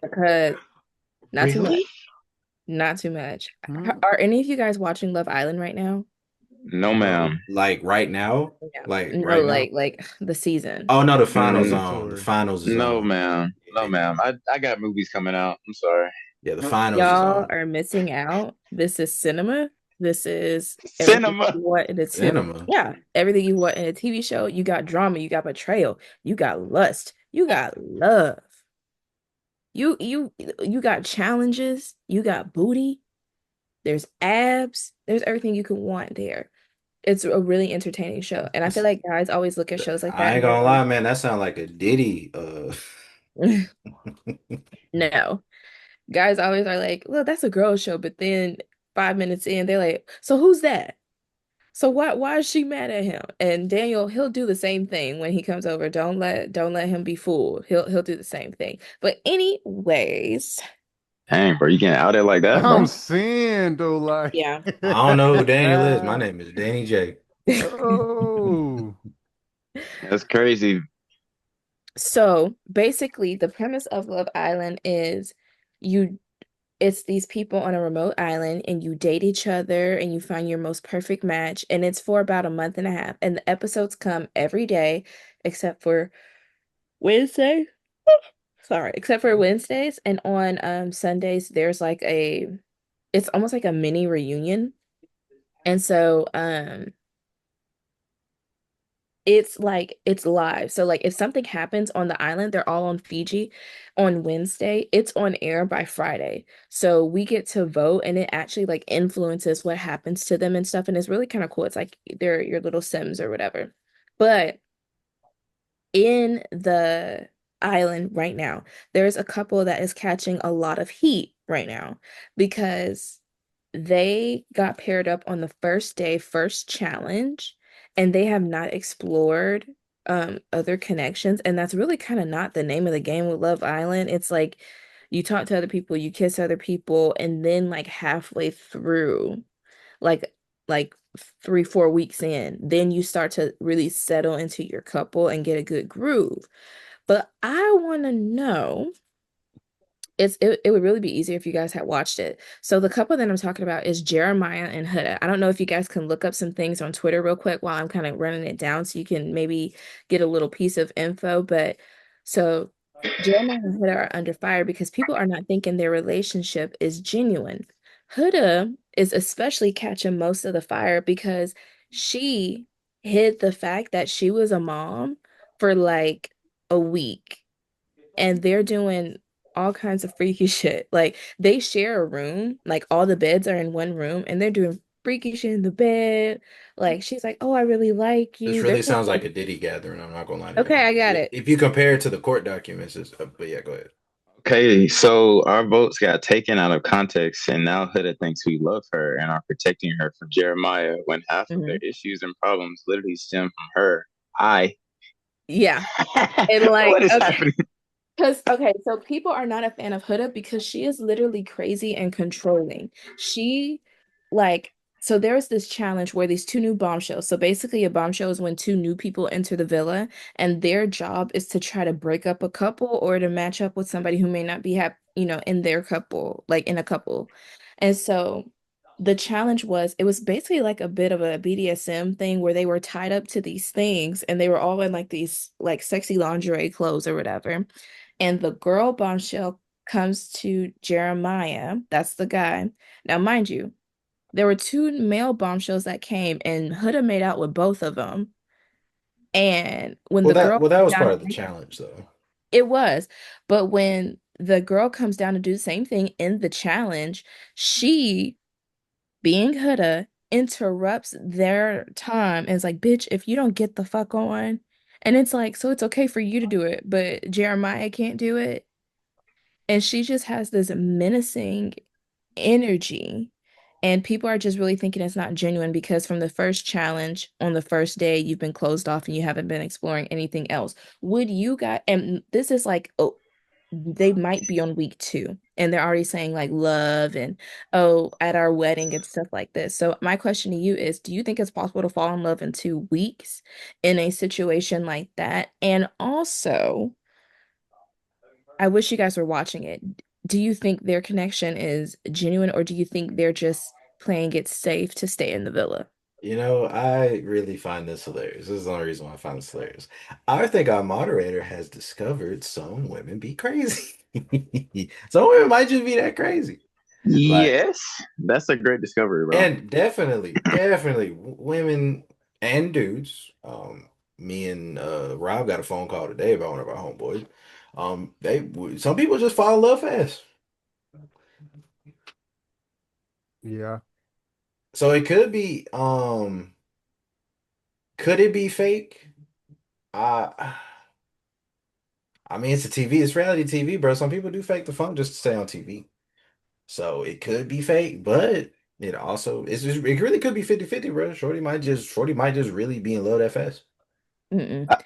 S4: because not too much.
S1: Really?
S4: Not too much.
S3: Hmm?
S4: Are any of you guys watching Love Island right now?
S5: No, ma'am.
S1: Like right now?
S4: Yeah.
S1: Like
S4: No,
S1: right now?
S4: like the season.
S1: Oh no,
S5: Mm,
S1: the
S3: Mandatory.
S1: finals is
S5: no,
S1: on.
S5: ma'am. No,
S1: Yeah,
S5: ma'am. I got movies coming out. I'm sorry.
S1: yeah, the finals is
S4: Y'all
S1: on.
S4: are missing out. This is cinema. This is everything
S5: Cinema.
S4: you want in a
S1: Cinema.
S4: yeah, everything you want in a TV show. You got drama, you got betrayal, you got lust, You got love. You got challenges. You got booty. There's abs. There's everything you could want there. It's a really entertaining show. And I feel like guys always look at shows like that
S1: I ain't
S4: and they're
S1: gonna lie, man. That sounds like a Diddy.
S4: like, no. Guys always are like, well, that's a girl show, but then 5 minutes in, they're like, so who's that? So why is she mad at him? And Daniel, he'll do the same thing when he comes over. Don't let him be fooled. He'll do the same thing. But anyways,
S5: Dang, bro, you getting out there like that,
S3: I'm
S5: bro?
S3: saying though, like,
S4: yeah.
S1: I don't know who Daniel is. My name is Danny J.
S3: oh,
S5: That's crazy.
S4: So basically, the premise of Love Island is you it's these people on a remote island and you date each other and you find your most perfect match, and it's for about a month and a half, and the episodes come every day except for Wednesday. Sorry, except for Wednesdays, and on Sundays there's like it's almost like a mini reunion. And so it's like it's live. So like if something happens on the island, they're all on Fiji on Wednesday, it's on air by Friday. So we get to vote and it actually like influences what happens to them and stuff. And it's really kind of cool. It's like they're your little Sims or whatever. But in the island right now, there's a couple that is catching a lot of heat right now because they got paired up on the first day, first challenge, and they have not explored other connections. And that's really kind of not the name of the game with Love Island. It's like you talk to other people, you kiss other people, and then like halfway through, like like 3, 4 weeks in, then you start to really settle into your couple and get a good groove. But I want to know, it would really be easier if you guys had watched it. So the couple that I'm talking about is Jeremiah and Huda. I don't know if you guys can look up some things on Twitter real quick while I'm kind of running it down so you can maybe get a little piece of info. But so Jeremiah and Huda are under fire because people are not thinking their relationship is genuine. Huda is especially catching most of the fire because she hid the fact that she was a mom for like a week, and they're doing all kinds of freaky shit. Like they share a room, like all the beds are in one room, and they're doing freaky shit in the bed. Like she's like, "Oh, I really like
S1: This
S4: you." They're
S1: really
S4: doing
S1: sounds like
S4: like,
S1: a Diddy gathering. I'm not gonna lie to
S4: okay,
S1: you.
S4: I got it.
S1: If you compare it to the court documents, but yeah, go ahead.
S5: Okay, so our votes got taken out of context, and now Huda thinks we love her and are protecting her from Jeremiah when half of their
S4: Mhm.
S5: issues and problems literally stem from her. I.
S4: Yeah, and like,
S5: What is
S4: okay.
S5: happening?
S4: Because, okay, so people are not a fan of Huda because she is literally crazy and controlling. She, like, so there's this challenge where these two new bombshells. So basically, a bombshell is when two new people enter the villa, and their job is to try to break up a couple or to match up with somebody who may not be happy, in their couple, like in a couple. And so the challenge was, it was basically like a bit of a BDSM thing where they were tied up to these things and they were all in like these like sexy lingerie clothes or whatever. And the girl bombshell comes to Jeremiah. That's the guy. Now, mind you, there were two male bombshells that came, and Huda made out with both of them. And when
S1: Well,
S4: the
S1: that
S4: girl
S1: well that
S4: comes
S1: was part
S4: down,
S1: of the challenge, though.
S4: it was. But when the girl comes down to do the same thing in the challenge, she, being Huda, interrupts their time and is like, bitch, if you don't get the fuck on. And it's like, so it's okay for you to do it, but Jeremiah can't do it. And she just has this menacing energy. And people are just really thinking it's not genuine because from the first challenge on the first day, you've been closed off and you haven't been exploring anything else. Would you guys, and this is like, oh, they might be on week 2 and they're already saying like love and, oh, at our wedding and stuff like this. So my question to you is, do you think it's possible to fall in love in 2 weeks in a situation like that? And also, I wish you guys were watching it. Do you think their connection is genuine, or do you think they're just playing it safe to stay in the villa?
S1: I really find this hilarious. This is the only reason why I find this hilarious. I think our moderator has discovered some women be crazy. Some women might just be that crazy. Like,
S5: Yes, that's a great discovery, bro.
S1: and definitely women and dudes, me and Rob got a phone call today about one of our homeboys. Some people just fall in love fast.
S3: Yeah.
S1: So it could it be fake? I I mean it's a TV, it's reality TV, bro. Some people do fake the phone just to stay on TV. So it could be fake, but it really could be 50-50, bro. Shorty might just really be in love that fast.
S4: Mm-mm.
S5: I,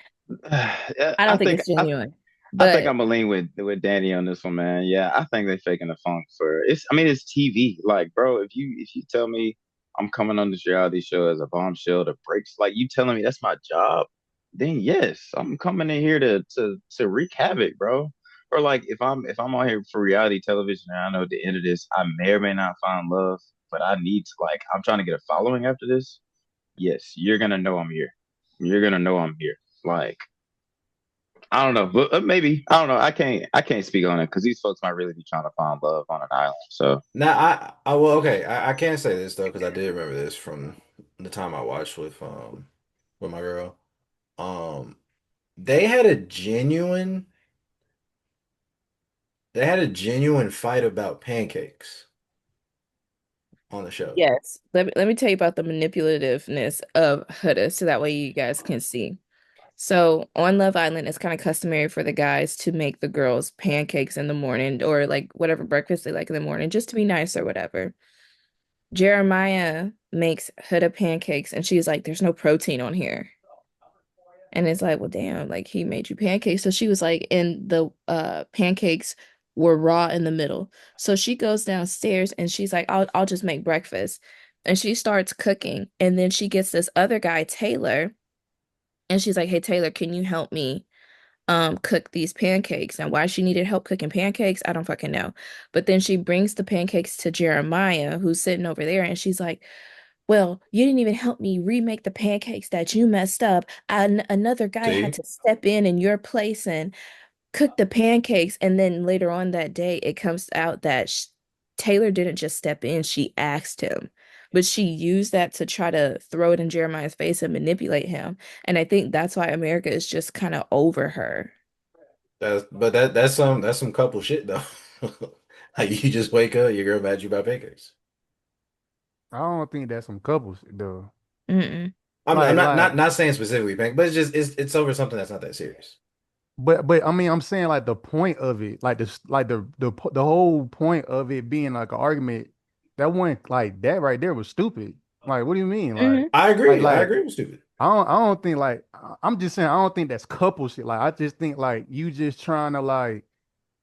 S4: I
S5: I
S4: don't think
S5: think
S4: it's genuine.
S5: I think
S4: But
S5: I'm gonna lean with Danny on this one, man. Yeah, I think they faking the funk for it's. I mean, it's TV. Like, bro, if you tell me I'm coming on this reality show as a bombshell to breaks, like you telling me that's my job, then yes, I'm coming in here to wreak havoc, bro. Or like if I'm on here for reality television and I know at the end of this I may or may not find love, but I need to like I'm trying to get a following after this. Yes, you're gonna know I'm here. You're gonna know I'm here. Like I don't know, but maybe I don't know. I can't speak on it because these folks might really be trying to find love on an island. So
S1: Now I well okay, I can't say this though because I did remember this from the time I watched with my girl. Um they had a genuine they had a genuine fight about pancakes on the show.
S4: yes, let me tell you about the manipulativeness of Huda so that way you guys can see. So on Love Island, it's kind of customary for the guys to make the girls pancakes in the morning or like whatever breakfast they like in the morning, just to be nice or whatever. Jeremiah makes Huda pancakes and she's like, there's no protein on here. And it's like, well, damn, like he made you pancakes. So she was like, and the pancakes were raw in the middle. So she goes downstairs and she's like, I'll just make breakfast. And she starts cooking. And then she gets this other guy, Taylor, and she's like, hey Taylor, can you help me cook these pancakes? And why she needed help cooking pancakes, I don't fucking know. But then she brings the pancakes to Jeremiah, who's sitting over there, and she's like, well, you didn't even help me remake the pancakes that you messed up. Another guy had
S1: See?
S4: to step in your place and cook the pancakes. And then later on that day, it comes out that Taylor didn't just step in, she asked him. But she used that to try to throw it in Jeremiah's face and manipulate him. And I think that's why America is just kind of over her.
S1: That's some couple shit though. Like you just wake up, your girl mad at you about pancakes.
S3: I don't think that's some couples though.
S4: Mm-mm.
S1: I'm
S3: Like, like,
S1: not saying specifically pancakes, but it's over something that's not that serious.
S3: but I mean, I'm saying like the point of it, like this, like the whole point of it being like an argument, that one like that right there was stupid. Like, what do you mean?
S4: Mm-hmm.
S1: I
S3: Like,
S1: agree with stupid.
S3: I don't think like I'm just saying I don't think that's couple shit. Like, I just think like you just trying to like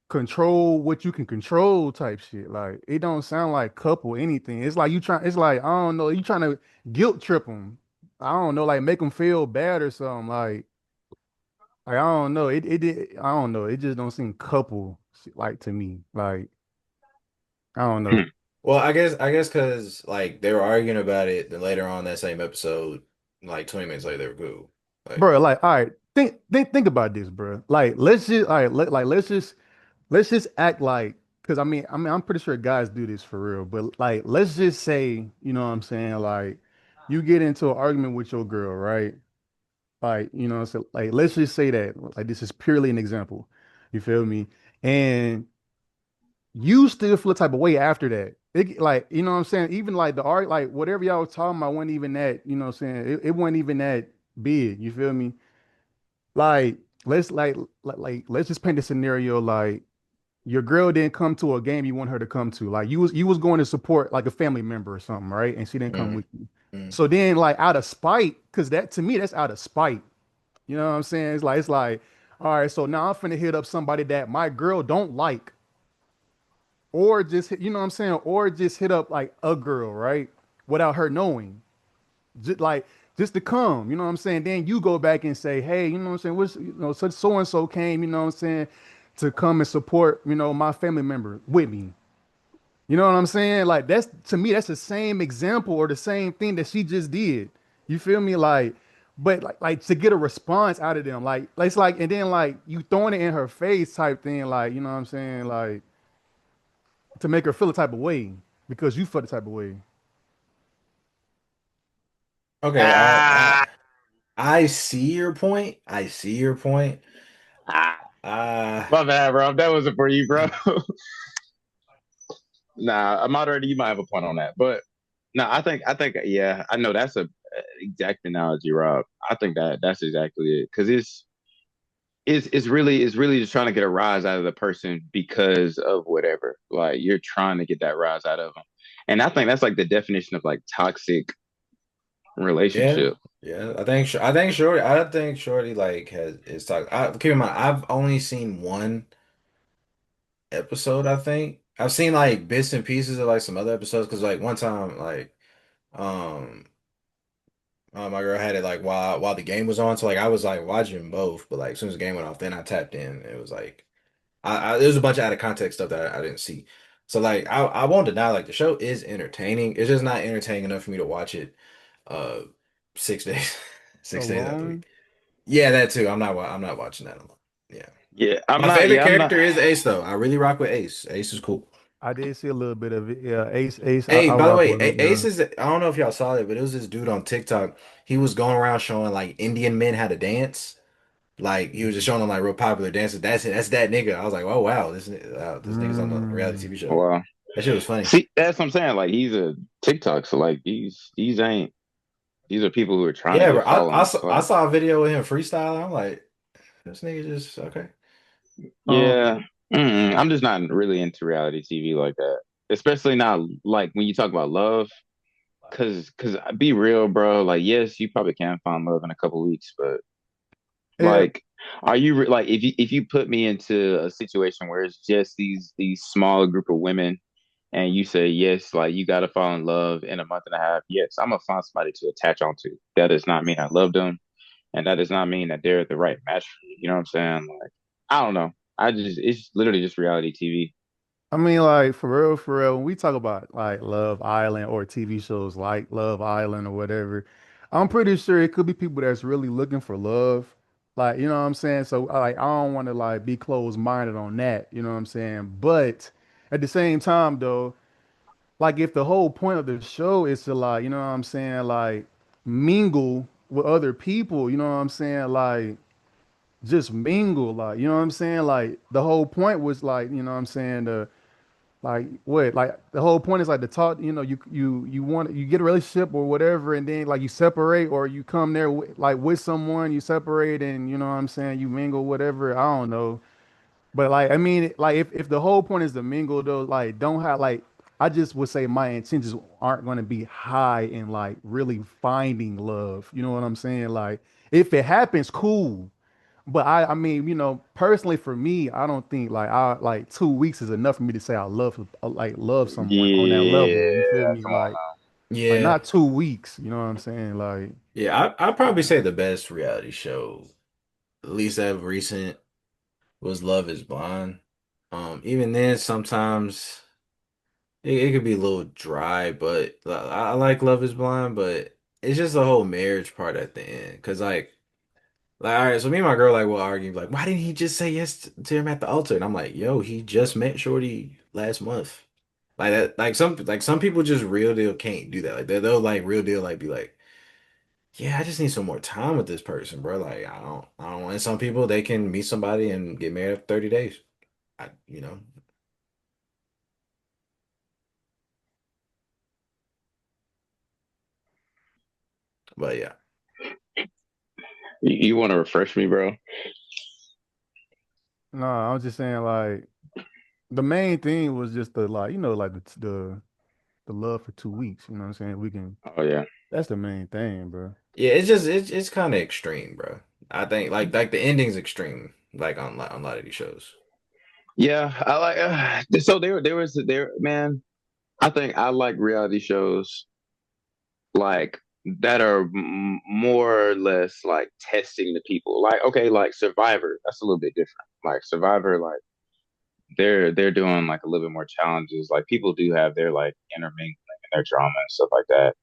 S3: control what you can control type shit. Like, it don't sound like couple anything. It's like you trying. It's like I don't know. You trying to guilt trip them. I don't know, like make them feel bad or something. Like I don't know. I don't know. It just don't seem couple like to me. Like I don't know,
S1: Well, I guess because like they were arguing about it, then later on that same episode, like 20 minutes later, they were cool. Like,
S3: bro. Like all right, think about this, bro. Like let's just all right. Let's just act like because I'm pretty sure guys do this for real. But like let's just say you know what I'm saying. Like you get into an argument with your girl, right? Like you know, so like let's just say that like this is purely an example. You feel me? And you still feel the type of way after that. Like, you know what I'm saying? Even like the art, like whatever y'all was talking about wasn't even that, you know what I'm saying? It wasn't even that big. You feel me? Like, let's let's just paint the scenario like your girl didn't come to a game you want her to come to. Like you was going to support like a family member or something, right? And she didn't come
S1: mm,
S3: with you.
S1: mm.
S3: So then like out of spite, because that to me, that's out of spite. You know what I'm saying? It's like, all right, so now I'm finna hit up somebody that my girl don't like. Or just you know what I'm saying, or just hit up like a girl, right? Without her knowing. Just like just to come, you know what I'm saying? Then you go back and say, hey, you know what I'm saying? What's such so and so came, you know what I'm saying, to come and support, my family member with me. You know what I'm saying? Like that's to me, that's the same example or the same thing that she just did. You feel me? Like, but like to get a response out of them, like it's like, and then like you throwing it in her face type thing, like you know what I'm saying, like to make her feel a type of way because you feel the type of way.
S1: Okay,
S5: Ah,
S1: I see your point. I see your point.
S5: Ah,
S1: Uh,
S5: my bad, bro. That wasn't for you, bro. Nah, moderator, you might have a point on that, but no, yeah, I know that's a exact analogy, Rob. I think that's exactly it because it's really just trying to get a rise out of the person because of whatever. Like you're trying to get that rise out of them, and I think that's like the definition of like toxic
S1: yeah,
S5: relationship.
S1: yeah. I think Shorty like has is talk. Keep in mind, I've only seen one episode. I think I've seen like bits and pieces of like some other episodes because like one time um my girl had it like while the game was on, so like I was like watching both, but like as soon as the game went off, then I tapped in. It was like there's a bunch of out of context stuff that I didn't see. So like I won't deny like the show is entertaining. It's just not entertaining enough for me to watch it uh 6 days 6 days out of the
S3: Alone.
S1: week. Yeah, that too. I'm not watching that alone. Yeah.
S5: Yeah, I'm
S1: My
S5: not.
S1: favorite
S5: Yeah, I'm not.
S1: character is Ace though. I really rock with Ace. Ace is cool.
S3: I did see a little bit of it. Yeah, Ace.
S1: Hey,
S3: I
S1: by the
S3: rock
S1: way,
S3: with him.
S1: Ace
S3: Yeah.
S1: is I don't know if y'all saw it, but it was this dude on TikTok. He was going around showing like Indian men how to dance. Like he was just
S3: Mm.
S1: showing them like real popular dances. That's it. That's that nigga. I was like, oh wow, this nigga's on the reality
S3: Mm.
S1: TV show.
S5: Well,
S1: That shit was funny.
S5: see, that's what I'm saying. Like he's a TikTok, so like these ain't these are people who are trying to
S1: Yeah, bro.
S5: get followings.
S1: I
S5: Like,
S1: saw a video with him freestyling. I'm like, this nigga just okay.
S5: yeah, I'm just not really into reality TV like that. Especially not like when you talk about love. Cause be real, bro. Like, yes, you probably can find love in a couple weeks, but
S3: Yeah.
S5: like, like if you put me into a situation where it's just these small group of women, and you say yes, like you got to fall in love in a month and a half. Yes, I'm gonna find somebody to attach onto. That does not mean I love them, and that does not mean that they're the right match for you. You know what I'm saying? Like, I don't know. It's literally just reality TV.
S3: I mean, like for real, when we talk about like Love Island or TV shows like Love Island or whatever, I'm pretty sure it could be people that's really looking for love. Like, you know what I'm saying? So like I don't want to like be closed-minded on that, you know what I'm saying? But at the same time though, like if the whole point of the show is to like, you know what I'm saying, like mingle with other people, you know what I'm saying? Like just mingle, like, you know what I'm saying? Like the whole point was like, you know what I'm saying, like what? Like the whole point is like to talk. You know, you want you get a relationship or whatever, and then like you separate or you come there like with someone, you separate, and you know what I'm saying, you mingle, whatever. I don't know, but like I mean, like if the whole point is to mingle, though, like don't have like I just would say my intentions aren't going to be high in like really finding love. You know what I'm saying? Like if it happens, cool. But I mean, you know, personally for me, I don't think like I like 2 weeks is enough for me to say I love someone on that level. You feel
S5: Yeah,
S3: me?
S5: come on
S3: Like
S1: Yeah,
S3: not 2 weeks. You know what I'm saying? Like
S1: yeah. I'd probably say the best reality show, at least that recent, was Love Is Blind. Even then, sometimes it could be a little dry, but I like Love Is Blind, but it's just the whole marriage part at the end. Cause like, all right, so me and my girl like will argue like, why didn't he just say yes to him at the altar? And I'm like, yo, he just met Shorty last month. Like that, like some people just real deal can't do that. Like they'll like real deal like be like, yeah, I just need some more time with this person, bro. Like I don't. And some people they can meet somebody and get married after 30 days. You know, but yeah.
S5: You want to refresh me, bro?
S3: no, I was just saying like the main thing was just the like you know like the love for 2 weeks. You know what I'm saying? We can.
S5: Oh yeah,
S3: That's the main thing, bro.
S1: Yeah, it's just it's kind of extreme, bro. I think like the ending's extreme, like on a lot of these shows.
S5: yeah. I like. So there, man. I think I like reality shows like that are more or less like testing the people. Like okay, like Survivor, that's a little bit different. Like Survivor, like they're doing like a little bit more challenges. Like people do have their like intermingling and their drama and stuff like that.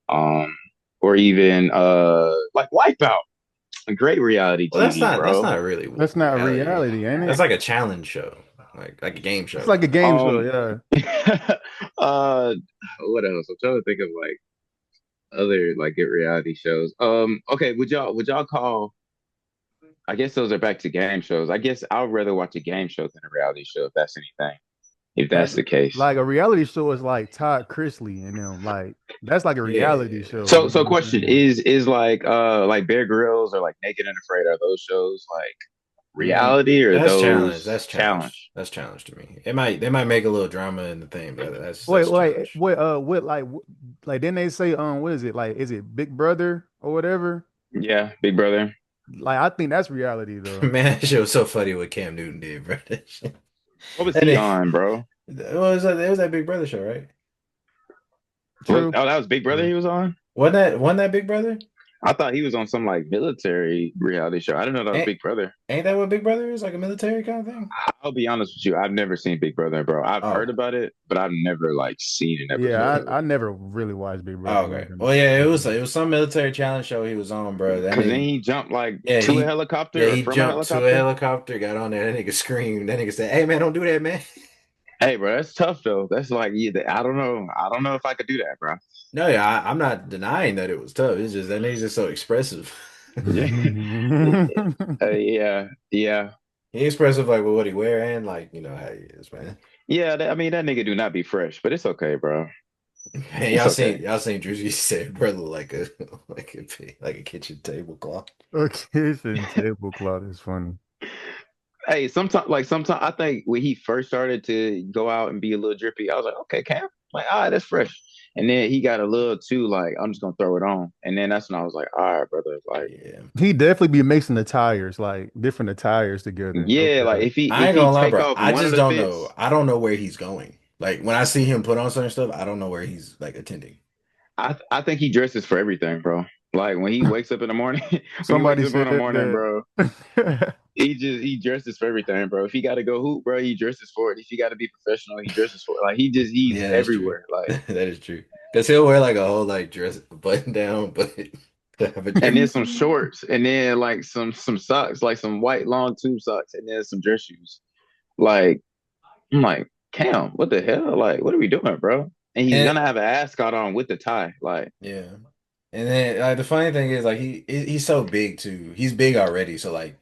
S5: Um, or even like Wipeout, a great reality
S1: Well,
S5: TV,
S1: that's
S5: bro.
S1: not really
S3: That's not
S1: reality.
S3: reality, ain't
S1: That's
S3: it?
S1: like a challenge show, like a game
S3: It's
S1: show.
S3: like a game show,
S5: Um,
S3: yeah.
S5: uh, what else? I'm trying to think of like other like good reality shows. Okay, would y'all call? I guess those are back to game shows. I guess I would rather watch a game show than a reality show if that's anything. If that's the case.
S3: Like a reality show is like Todd Chrisley and them. Like that's like a reality
S1: Yeah.
S3: show.
S5: So
S3: You know what I'm
S5: question
S3: saying?
S5: is like Bear Grylls or like Naked and Afraid, are those shows like reality or
S1: That's challenge.
S5: those
S1: That's challenge.
S5: challenge?
S1: That's challenge to me. They might make a little drama in the thing, but
S3: Wait,
S1: that's
S3: wait,
S1: challenge.
S3: what like then they say what is it? Like is it Big Brother or whatever?
S5: Yeah, Big Brother.
S3: Like I think that's reality though.
S1: Man, that shit was so funny what Cam Newton did, bro.
S5: What was
S1: And
S5: he
S1: it,
S5: on, bro?
S1: it was that Big Brother show, right?
S3: True.
S5: Oh, that was Big Brother
S3: True.
S5: he was on?
S1: Wasn't that Big Brother?
S5: I thought he was on some like military reality show. I didn't know that was
S1: Ain't,
S5: Big Brother.
S1: ain't that what Big Brother is? Like a military kind of thing?
S5: I'll be honest with you, I've never seen Big Brother, bro. I've heard
S1: Oh.
S5: about it, but I've never like seen an
S3: Yeah,
S5: episode of
S3: I
S5: it.
S3: never really watched Big
S1: Oh,
S3: Brother. I'm not
S1: okay.
S3: gonna-
S1: Well, yeah, it was some military challenge show he was on, bro. That
S5: Cause then
S1: nigga,
S5: he jumped like
S1: yeah,
S5: to a helicopter or
S1: he
S5: from a
S1: jumped to a
S5: helicopter.
S1: helicopter, got on there. That nigga screamed. That nigga said, "Hey, man, don't do that, man."
S5: Hey, bro, that's tough though. That's like, yeah, I don't know. I don't know if I could do that, bro.
S1: No, yeah, I'm not denying that it was tough. It's just that nigga's just so expressive.
S5: Yeah, yeah, yeah,
S1: He expressive like with what he wear and like how he is, man.
S5: yeah. I mean, that nigga do not be fresh, but it's okay, bro.
S1: Man,
S5: It's okay.
S1: y'all seen Drewski said brother like a like a kitchen tablecloth.
S3: A kitchen tablecloth is funny.
S5: Hey, sometimes I think when he first started to go out and be a little drippy, I was like, okay, Cam, like, all right, that's fresh. And then he got a little too like, I'm just gonna throw it on. And then that's when I was like, all right, brother, like,
S1: Yeah.
S3: He definitely be mixing the tires, like different attires together.
S5: yeah, like
S3: Okay.
S1: I
S5: if
S1: ain't
S5: he
S1: gonna lie,
S5: take
S1: bro.
S5: off
S1: I
S5: one of
S1: just
S5: the
S1: don't know.
S5: fits,
S1: I don't know where he's going. Like when I see him put on certain stuff, I don't know where he's like attending.
S5: I think he dresses for everything, bro. Like when he wakes up in the morning, when he wakes
S3: Somebody
S5: up in
S3: said
S5: the morning, bro,
S3: that.
S5: he dresses for everything, bro. If he got to go hoop, bro, he dresses for it. If he got to be professional, he dresses for it. Like he's
S1: Yeah, that's true.
S5: everywhere. Like,
S1: That is true. Because he'll wear like a whole like dress button down, but have a
S5: and then
S1: dress.
S5: some shorts, and then like some socks, like some white long tube socks, and then some dress shoes. Like I'm like, Cam, what the hell? Like, what are we doing, bro? And he's
S1: And
S5: gonna have an ascot on with the tie. Like,
S1: yeah. And then like the funny thing is like he's so big too. He's big already, so like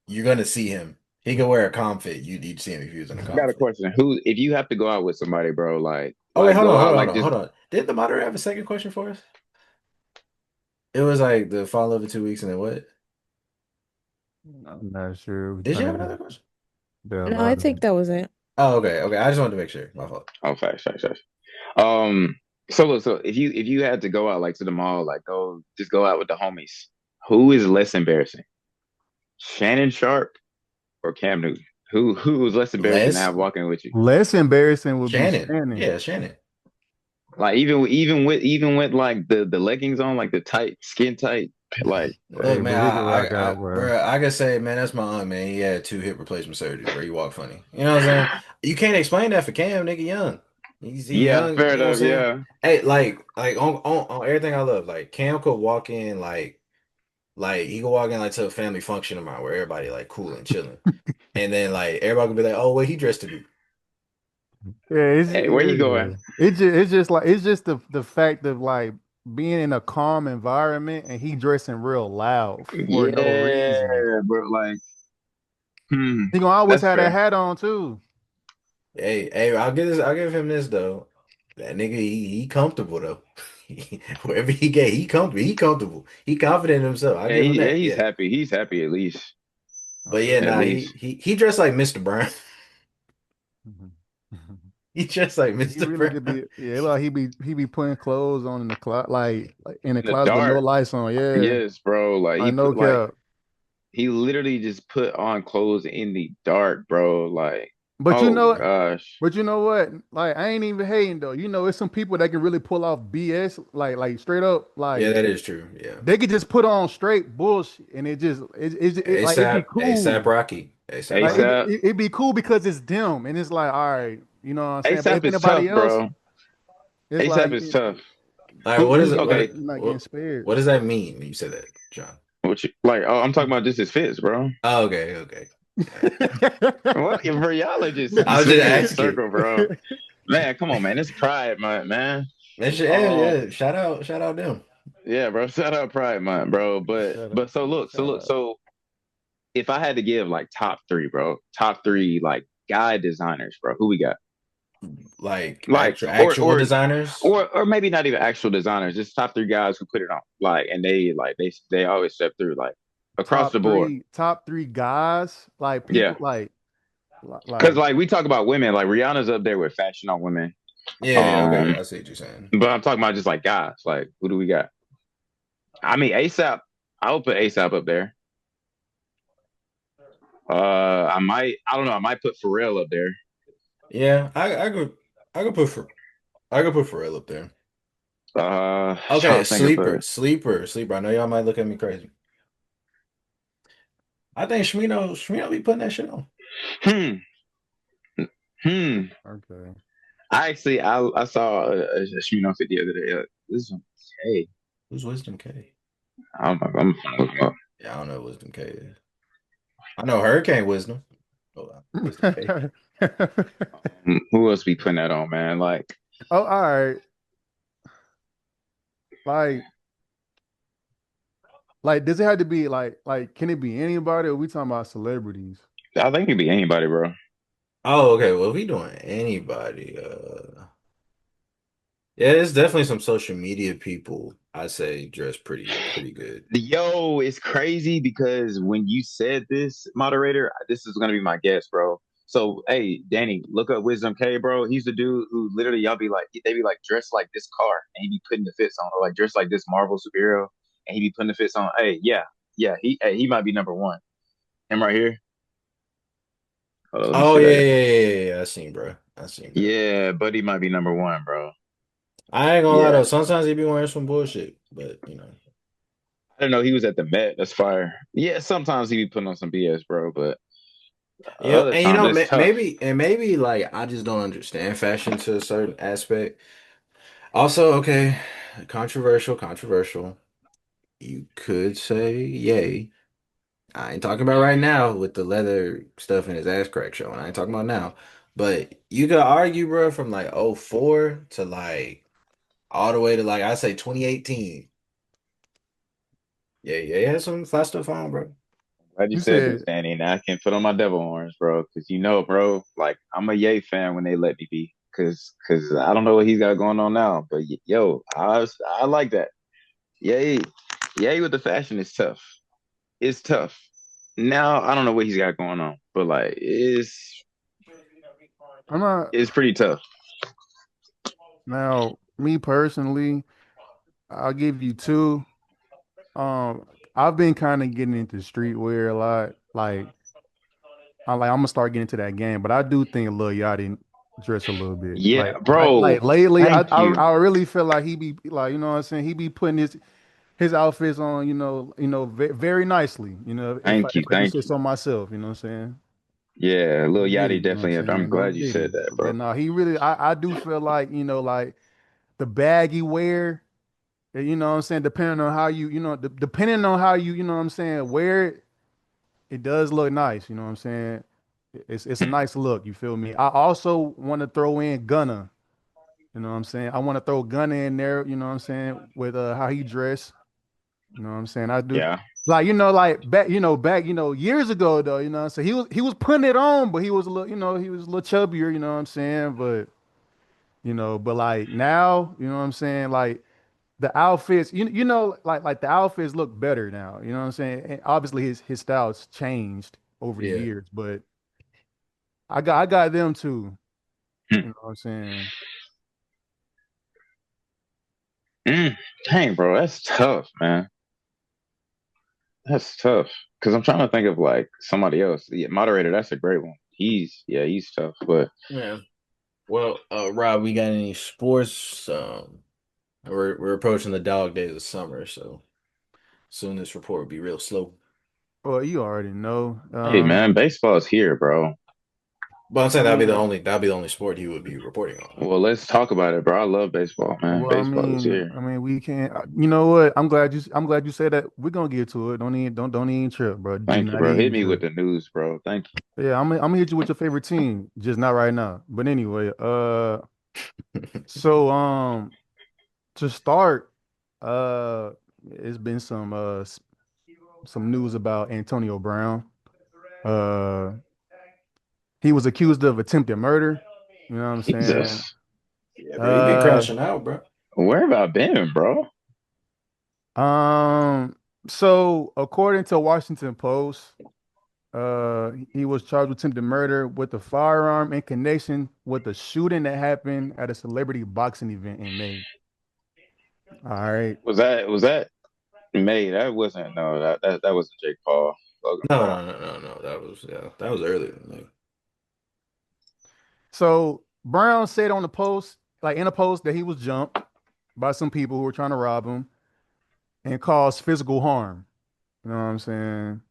S1: you're gonna see him. He could wear a comfit. You'd see him if he was in a
S5: I got a
S1: comfit.
S5: question. Who, if you have to go out with somebody, bro,
S1: Oh wait,
S5: like go out, like just
S1: hold on. Didn't the moderator have a second question for us? It was like the fall over 2 weeks and then what?
S3: I'm not sure.
S1: Did you have another question?
S4: No, I think that was it.
S1: Oh, okay, okay. I just wanted to make sure. My fault.
S5: oh, facts. Um, so if you had to go out like to the mall, like go out with the homies, who is less embarrassing, Shannon Sharp or Cam Newton? Who was less embarrassing to
S1: Les
S5: have walking with you?
S3: Less embarrassing would be
S1: Shannon.
S3: Shannon.
S1: Yeah, Shannon.
S5: Like even with like the leggings on, like the tight skin tight, like
S1: Look,
S3: Hey,
S1: man,
S3: but we can rock out, bro.
S1: bro, I can say, man, that's my aunt, man. He had 2 hip replacement surgeries, bro. He walked funny. You know what I'm saying? You can't explain that for Cam, nigga, young. He's
S5: yeah,
S1: young.
S5: fair
S1: You know what I'm
S5: enough,
S1: saying?
S5: yeah.
S1: Hey, like on everything I love, like Cam could walk in like he could walk in like to a family function of mine where everybody like cool and chilling, and then like everybody could be like, oh, what he dressed to do?
S3: Yeah,
S5: Hey, where you going?
S3: it's just like it's just the fact of like being in a calm environment and he dressing real loud for no reason.
S5: Yeah, bro, like
S3: He gonna always
S5: that's
S3: have that
S5: fair.
S3: hat on too.
S1: Hey, I'll give him this though. That nigga, he comfortable though. Wherever he get, he comfortable. He confident in himself. I'll
S5: Yeah,
S1: give him
S5: yeah,
S1: that. Yeah.
S5: he's happy at least.
S1: But yeah,
S5: At
S1: nah,
S5: least.
S1: he dressed like Mr. Brown.
S3: Mhm.
S1: He dressed like
S3: He
S1: Mr.
S3: really could
S1: Brown.
S3: be, yeah. Like he be putting clothes on in the closet, like in the
S5: In the
S3: closet with no
S5: dark.
S3: lights on. Yeah,
S5: Yes, bro. Like
S3: I
S5: he
S3: know,
S5: put like
S3: cap.
S5: he literally just put on clothes in the dark, bro. Like,
S3: But
S5: oh gosh.
S3: but you know what? Like I ain't even hating though. You know, it's some people that can really pull off BS, like straight up,
S1: Yeah,
S3: like
S1: that is true. Yeah.
S3: they could just put on straight bullshit, and like it'd be
S1: ASAP
S3: cool.
S1: Rocky. ASAP
S3: Like
S1: Rocky.
S5: ASAP.
S3: it'd be cool because it's them, and it's like, all right, you know what I'm saying. But
S5: ASAP
S3: if
S5: is
S3: anybody
S5: tough,
S3: else,
S5: bro.
S3: it's
S5: ASAP
S3: like
S5: is tough.
S1: All right, what is it?
S5: Okay,
S3: you're not getting spared.
S1: What does that mean when you say that, John?
S5: what you like? Oh, I'm talking about just his fits, bro.
S1: Oh, okay, okay.
S5: What, bro? Y'all are just
S1: I was just
S5: swinging in a
S1: asking.
S5: circle, bro. Man, come on, man. It's pride, man. Um,
S1: Yeah. Shout out them.
S5: yeah, bro. Shout out Pride Month, bro.
S3: Shut up.
S5: But so look,
S3: Shut up.
S5: so if I had to give like top three, bro, top three like guy designers, bro, who we got?
S1: Like
S5: Like
S1: actual designers.
S5: or maybe not even actual designers, just top three guys who put it on. Like and they always step through like across the board.
S3: Top three guys, like
S5: Yeah.
S3: people
S5: Cause
S3: like
S5: like we talk about women, like Rihanna's up there with fashion on women.
S1: Yeah, okay.
S5: Um,
S1: I see what you're saying.
S5: but I'm talking about just like guys. Like who do we got? I mean ASAP. I would put ASAP up there. I don't know, I might put Pharrell up there.
S1: Yeah, I could put Pharrell up there.
S5: Trying
S1: Okay,
S5: to think of
S1: sleeper. I know y'all might look at me crazy. I think Shmino be putting that shit on.
S5: hmm hmm.
S3: okay.
S5: I saw a Shmino fit the other day. This is okay.
S1: Who's Wisdom K?
S5: I'm gonna look him up.
S1: Yeah, I don't know what Wisdom K is. I know Hurricane Wisdom. Hold on. Wisdom K.
S5: Who else be putting that on, man? Like
S3: Oh, all right. Like does it have to be can it be anybody or we talking about celebrities?
S5: I think it could be anybody, bro.
S1: Oh, okay. Well, if we doing anybody, yeah, it's definitely some social media people I say dress pretty good.
S5: Yo, it's crazy because when you said this, moderator, this is gonna be my guess, bro. So, hey, Danny, look up Wisdom K, bro. He's the dude who literally y'all be like, they be like dressed like this car, and he be putting the fits on, or like dressed like this Marvel superhero, and he be putting the fits on. Hey, yeah, he might be number one. Him right here. Hold on, let me
S1: Oh
S5: see that.
S1: yeah. I seen, bro. I seen that.
S5: Yeah, Buddy might be number one, bro.
S1: I ain't gonna lie
S5: Yeah,
S1: though. Sometimes he be wearing some bullshit, but
S5: I don't know. He was at the Met. That's fire. Yeah, sometimes he be putting on some BS, bro, but
S1: yeah.
S5: other
S1: And
S5: times it's tough.
S1: maybe like I just don't understand fashion to a certain aspect. Also, okay, controversial. You could say yay. I ain't talking about right now with the leather stuff in his ass crack show. I ain't talking about now. But you could argue, bro, from like '04 to like all the way to like I say 2018. Yeah, he had some fly stuff on, bro.
S5: Glad you
S3: You
S5: said this,
S3: said
S5: Danny. Now I can put on my devil horns, bro. Because you know, bro, like I'm a Ye fan when they let me be. Because I don't know what he's got going on now, but yo, I like that. Ye, Ye with the fashion is tough. It's tough. Now I don't know what he's got going on, but like
S3: I'm not
S5: it's pretty tough.
S3: now me personally, I'll give you two. I've been kind of getting into streetwear a lot. I'm gonna start getting into that game, but I do think Lil Yachty dress a little bit.
S5: Yeah, bro.
S3: Lately,
S5: Thank you,
S3: I really feel like he be like, you know what I'm saying? He be putting his outfits on, very nicely. You know, if I do
S5: thank
S3: say
S5: you.
S3: so myself, you know what I'm saying?
S5: Yeah,
S3: I
S5: Lil
S3: dig
S5: Yachty
S3: it, you know what I'm
S5: definitely. I'm
S3: saying? I
S5: glad you
S3: dig
S5: said
S3: it.
S5: that,
S3: But
S5: bro.
S3: no, he really I do feel like, like the baggy wear, you know what I'm saying, depending on how depending on how you know what I'm saying, wear it, it does look nice, you know what I'm saying? It's a nice look, you feel me? I also want to throw in Gunna, you know what I'm saying? I want to throw Gunna in there, you know what I'm saying, with how he dressed, you know what I'm saying? I do
S5: Yeah,
S3: like back years ago though, you know what I'm saying? He was putting it on, but he was a little, he was a little chubbier, you know what I'm saying? But like now, you know what I'm saying? Like the outfits, like the outfits look better now. You know what I'm saying? And obviously his style's changed over the
S1: Yeah.
S3: years, but I got them too.
S5: mm,
S3: You know what I'm saying?
S5: mm. Dang, bro, that's tough, man. That's tough. Because I'm trying to think of like somebody else. Yeah, moderator, that's a great one. He's tough. But
S1: Yeah. Well, Rob, we got any sports? We're approaching the dog days of summer, so soon this report will be real slow.
S3: Well, you already know.
S5: hey, man, baseball's here, bro.
S1: But I'm
S3: I
S1: saying
S3: mean,
S1: that'd be the only sport he would be reporting on.
S5: Well, let's talk about it, bro. I love baseball, man.
S3: well, I
S5: Baseball is
S3: mean,
S5: here.
S3: I mean, we can't. You know what? I'm glad you said that. We're gonna get to it. Don't even trip, bro. Do
S5: Thank you,
S3: not
S5: bro. Hit
S3: even
S5: me with
S3: trip.
S5: the news, bro. Thank you.
S3: Yeah, I'm gonna hit you with your favorite team, just not right now. But anyway, so to start, uh, it's been some news about Antonio Brown. Uh, he was accused of attempted murder. You know what I'm saying?
S5: Jesus.
S1: Yeah, bro, he been
S3: Uh,
S1: crashing out, bro.
S5: Where have I been, bro?
S3: um, so according to Washington Post, he was charged with attempted murder with a firearm in connection with the shooting that happened at a celebrity boxing event in May. All right.
S5: Was that May? That wasn't no that wasn't Jake Paul, Logan
S1: No,
S5: Paul.
S1: no, no, no, no. That was earlier than that.
S3: So Brown said on the post, like in a post, that he was jumped by some people who were trying to rob him and cause physical harm. You know what I'm saying?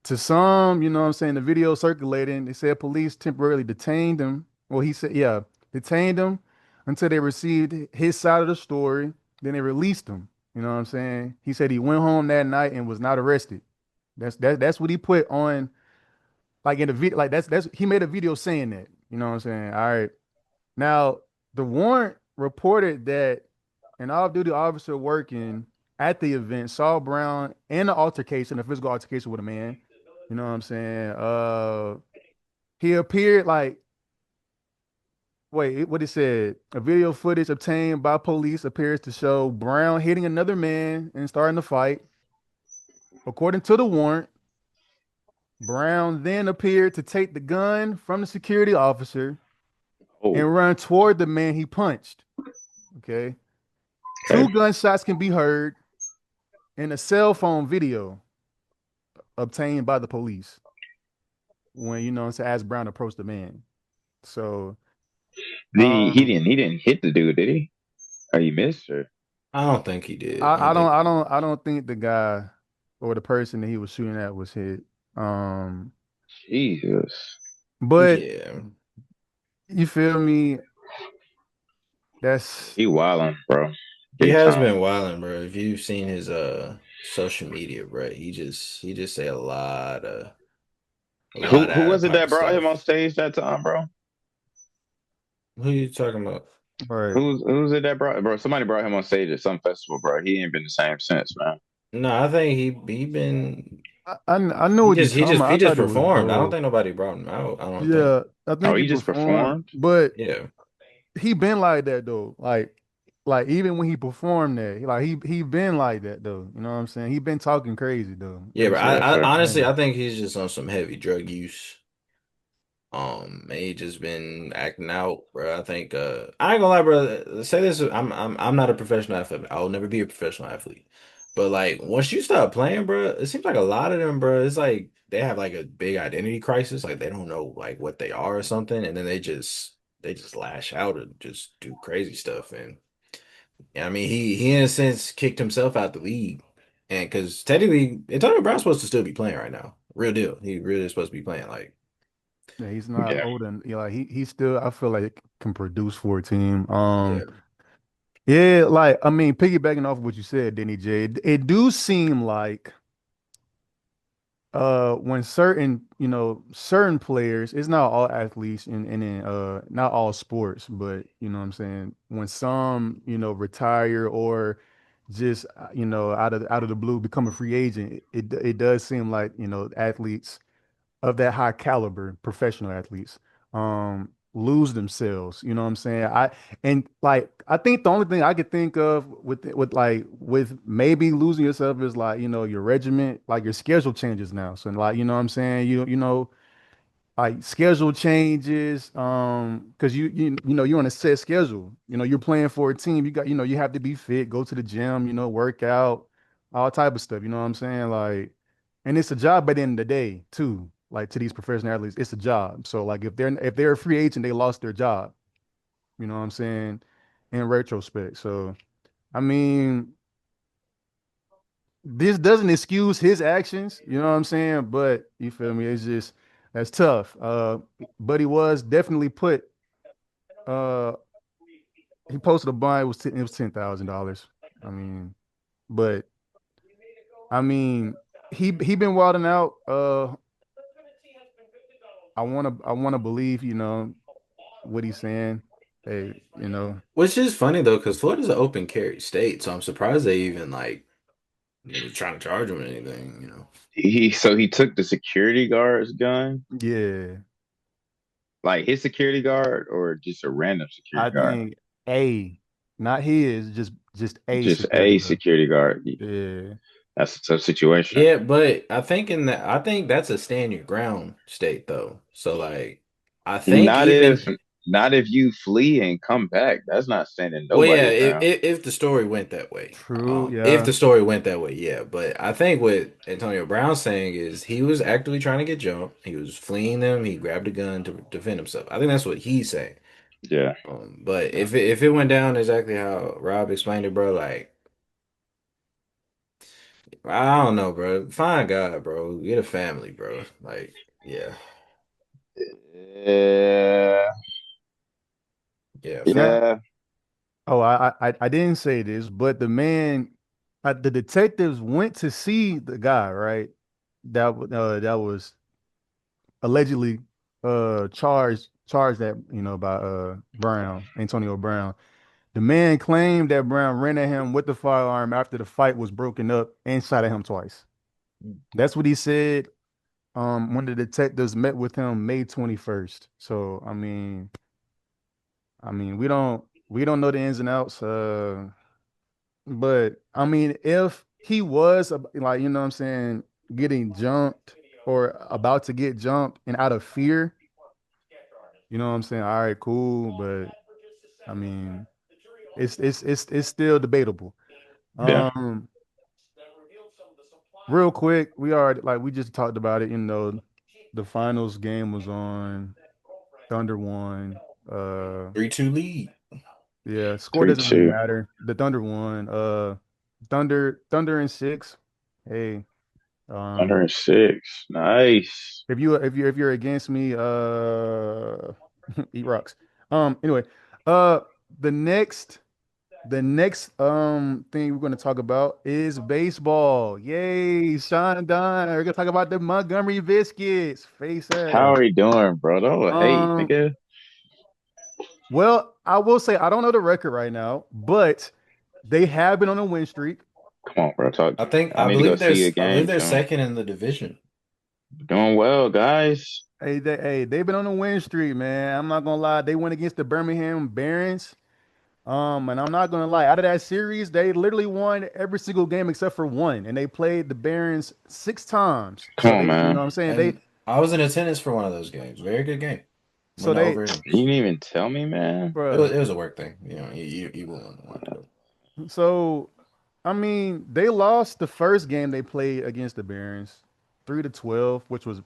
S3: To some, you know what I'm saying, the video circulating, they said police temporarily detained him. Well, he said, yeah, detained him until they received his side of the story. Then they released him. You know what I'm saying? He said he went home that night and was not arrested. That's what he put on, like in the video, like that's he made a video saying that. You know what I'm saying? All right. Now, the warrant reported that an off-duty officer working at the event saw Brown in an altercation, a physical altercation with a man. You know what I'm saying? He appeared like, wait, what it said? A video footage obtained by police appears to show Brown hitting another man and starting a fight. According to the warrant, Brown then appeared to take the gun from the security officer
S5: Oh,
S3: and run toward the man he punched. Okay.
S5: okay.
S3: Two gunshots can be heard in a cell phone video obtained by the police when, you know, it's as Brown approached the man. So,
S5: The he
S3: um,
S5: didn't he didn't hit the dude, did he? Or he missed her?
S1: I don't think he did. I
S3: I
S1: don't
S3: don't,
S1: think.
S3: I don't think the guy or the person that he was shooting at was hit. Um,
S5: Jesus.
S3: but
S1: Yeah,
S3: you feel me? That's
S5: He wilding, bro.
S1: he
S5: Big
S1: has
S5: time.
S1: been wilding, bro. If you've seen his social media, bro, he just say a lot
S5: Who
S1: of out of
S5: was it that
S1: pocket
S5: brought him on
S1: stuff.
S5: stage that time, bro?
S1: Who you talking about?
S3: right.
S5: Who's it that brought bro? Somebody brought him on stage at some festival, bro. He ain't been the same since, man.
S1: No, I think he been
S3: I know what you're talking about.
S1: he
S3: I
S1: just
S3: thought it was
S1: performed. I don't
S3: dope.
S1: think nobody brought him out. I don't think.
S3: Yeah, I
S5: Oh,
S3: think he
S5: he just
S3: performed,
S5: performed?
S3: but
S1: Yeah.
S3: he been like that though. Like even when he performed that, he been like that though. You know what I'm saying? He been talking crazy though.
S1: Yeah,
S3: Ever
S1: but
S3: since he
S5: Okay.
S1: honestly,
S3: performed.
S1: I think he's just on some heavy drug use. And he just been acting out, bro. I think I ain't gonna lie, bro. Say this, I'm not a professional athlete. I will never be a professional athlete. But like once you start playing, bro, it seems like a lot of them, bro, it's like they have like a big identity crisis. Like they don't know like what they are or something, and then they just lash out and just do crazy stuff. And I mean, he in a sense kicked himself out the league, and because technically Antonio Brown's supposed to still be playing right now, real deal. He really is supposed to be playing. Like,
S3: Yeah, he's not
S5: Yeah.
S3: old and you know, like he still I feel like can produce for a team.
S1: yeah,
S3: Yeah, like I mean, piggybacking off of what you said, Denny J, it do seem like when certain, you know, certain players, it's not all athletes in not all sports, but you know what I'm saying, when some, you know, retire or just you know, out of the blue become a free agent, it does seem like, you know, athletes of that high caliber, professional athletes, lose themselves. You know what I'm saying? And like I think the only thing I could think of with maybe losing yourself is like, you know, your regiment, like your schedule changes now. So like, you know what I'm saying? You know, like schedule changes because you know you're on a set schedule, you know, you're playing for a team, you got, you know, you have to be fit, go to the gym, you know, work out, all type of stuff, you know what I'm saying, like, and it's a job at the end of the day too, like to these professional athletes it's a job. So like if they're a free agent, they lost their job, you know what I'm saying, in retrospect. So I mean, this doesn't excuse his actions, you know what I'm saying? But you feel me? It's just that's tough. But he was definitely put. Uh, he posted a bond. It was $10,000. I mean, but I mean, he been wilding out. I wanna believe, you know, what he's saying. Hey, you know,
S1: Which is funny though, because Florida's an open carry state, so I'm surprised they even like was trying to charge him or anything, you know.
S5: He took the security guard's gun,
S3: yeah,
S5: like his security guard or just a random
S3: I
S5: security guard,
S3: think a, not his, just a
S5: just
S3: security
S5: a
S3: guard.
S5: security guard.
S3: Yeah,
S5: That's a tough situation.
S1: Yeah, but I think that's a stand your ground state though. So like I think
S5: Not if
S1: even
S5: not if you flee and come back. That's not standing
S1: well yeah,
S5: nobody's ground.
S1: if the story went that way.
S3: true.
S1: If
S3: Yeah,
S1: the story went that way, yeah. But I think what Antonio Brown's saying is he was actively trying to get jumped. He was fleeing them. He grabbed a gun to defend himself. I think that's what he's saying.
S5: Yeah,
S1: But
S5: yeah,
S1: if it went down exactly how Rob explained it, bro, like I don't know, bro. Find God, bro. Get a family, bro. Like, yeah,
S5: yeah,
S1: yeah.
S3: now.
S5: yeah.
S3: Oh, I didn't say this, but the detectives went to see the guy, right? That was allegedly charged that by Brown, Antonio Brown. The man claimed that Brown ran at him with the firearm after the fight was broken up and shot at him twice. That's what he said. When the detectives met with him May 21st. So I mean, we don't know the ins and outs. But I mean, if he was like, you know what I'm saying, getting jumped or about to get jumped and out of fear, you know what I'm saying? All right, cool. But I mean, it's still debatable.
S5: Yeah.
S3: Um, Real quick, we just talked about it, the finals game was on. Thunder won. Uh
S1: 3-2 lead.
S3: yeah, score
S5: Three
S3: doesn't really
S5: two.
S3: matter. The Thunder won. Thunder in six. Hey, um
S5: 106. Nice.
S3: if you're against me, eat rocks. Anyway, uh the next thing we're going to talk about is baseball. Yay, SeanDawn. We're gonna talk about the Montgomery Biscuits. Face
S5: How
S3: ass.
S5: are you doing, bro? Don't hate,
S3: Um,
S5: nigga.
S3: well, I will say I don't know the record right now, but they have been on a win streak.
S5: Come on, bro. Talk. I
S1: I
S5: need to go
S1: believe
S5: see a
S1: I believe
S5: game
S1: they're
S5: soon.
S1: second in the division.
S5: Doing well, guys.
S3: They've been on a win streak, man. I'm not gonna lie. They went against the Birmingham Barons. And I'm not gonna lie, out of that series, they literally won every single game except for one, and they played the Barons six times.
S5: Come
S3: So
S5: on,
S3: they, you know
S5: man.
S3: what I'm saying?
S1: And I was in attendance for one of those games. Very good game.
S3: So
S1: Went
S3: they,
S1: over innings.
S5: You didn't even tell me, man.
S3: bruh.
S1: It was a work thing. You know, you wouldn't want to go.
S3: So I mean, they lost the first game they played against the Barons, 3-12, which was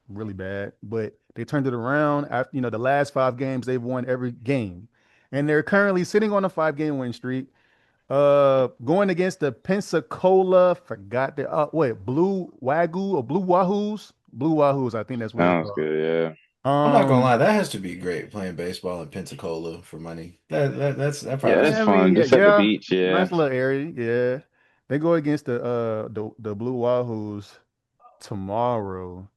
S3: really bad. But they turned it around after, the last five games they've won every game, and they're currently sitting on a five-game win streak. Going against the Pensacola, forgot the wait, Blue Wagyu or Blue Wahoos, Blue Wahoos. I think that's what they're
S5: Sounds
S3: called.
S5: good.
S1: I'm not gonna
S3: Um,
S1: lie, that has to be great playing baseball in Pensacola for money. That
S5: Yeah.
S1: probably
S5: Yeah,
S1: has
S5: that's
S1: to
S3: I
S1: be
S3: mean,
S5: fun.
S3: yeah,
S5: Just at the
S3: yeah,
S5: beach. Yeah.
S3: nice little area. Yeah, they go against the Blue Wahoos tomorrow.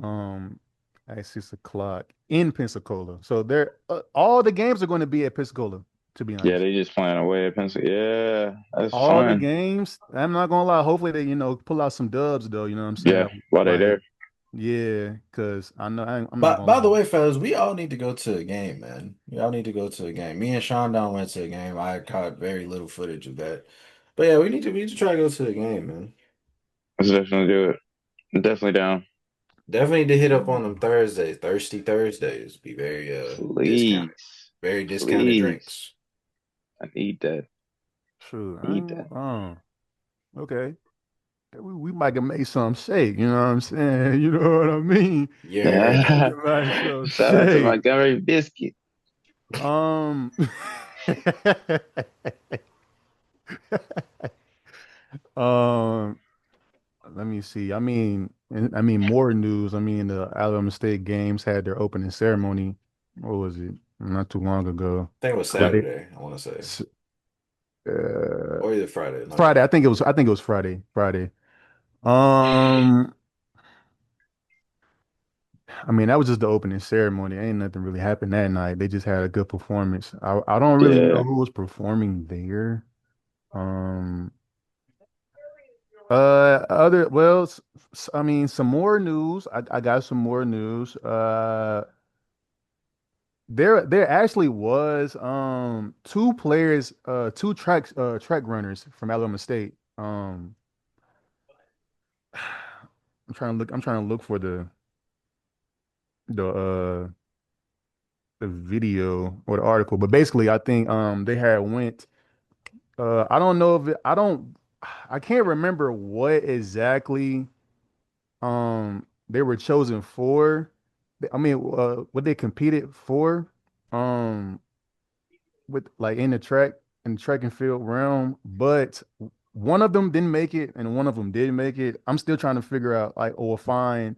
S3: Um, at 6 o'clock in Pensacola. So they're all the games are going to be at Pensacola. To be
S5: Yeah,
S3: honest,
S5: they just playing away at Pensacola. Yeah, that's
S3: all the
S5: fun.
S3: games. I'm not gonna lie. Hopefully they pull out some dubs though. You know what I'm saying?
S5: Yeah, while they
S3: Like
S5: there.
S3: yeah, because I know I'm not
S1: But
S3: gonna
S1: by the
S3: lie.
S1: way, fellas, we all need to go to a game, man. We all need to go to a game. Me and SeanDawn went to a game. I caught very little footage of that. But yeah, we need to try to go to a game, man.
S5: Let's definitely do it. I'm definitely down.
S1: Definitely need to hit up on them Thursdays, thirsty Thursdays. Be very discounted.
S5: Please.
S1: Very discounted
S5: Please.
S1: drinks.
S5: I need that.
S3: Sure.
S5: Need that.
S3: Okay. We might can make some shake. You know what I'm saying? You know what I mean?
S1: You heard
S3: We
S1: that.
S5: Shout
S3: can make some
S5: out to
S3: shake.
S5: Montgomery Biscuit.
S3: Um. um. Let me see. I mean, more news. I mean, the Alabama State games had their opening ceremony. What was it? Not too long ago.
S1: I think it was
S3: But they,
S1: Saturday, I want to say.
S3: s- uh,
S1: Or either Friday. No,
S3: Friday. I think it was Friday. Friday. Um, I mean, that was just the opening ceremony. Ain't nothing really happened that night. They just had a good performance. I don't really know
S5: Yeah.
S3: who was performing there. Um, I mean, some more news. I got some more news. There actually was two players, two track runners from Alabama State. I'm trying to look for the the video or the article, but basically I think they had went I don't know if it, I can't remember what exactly they were chosen for. I mean what they competed for um with like in the track and field realm, but one of them didn't make it and one of them did make it. I'm still trying to figure out like or find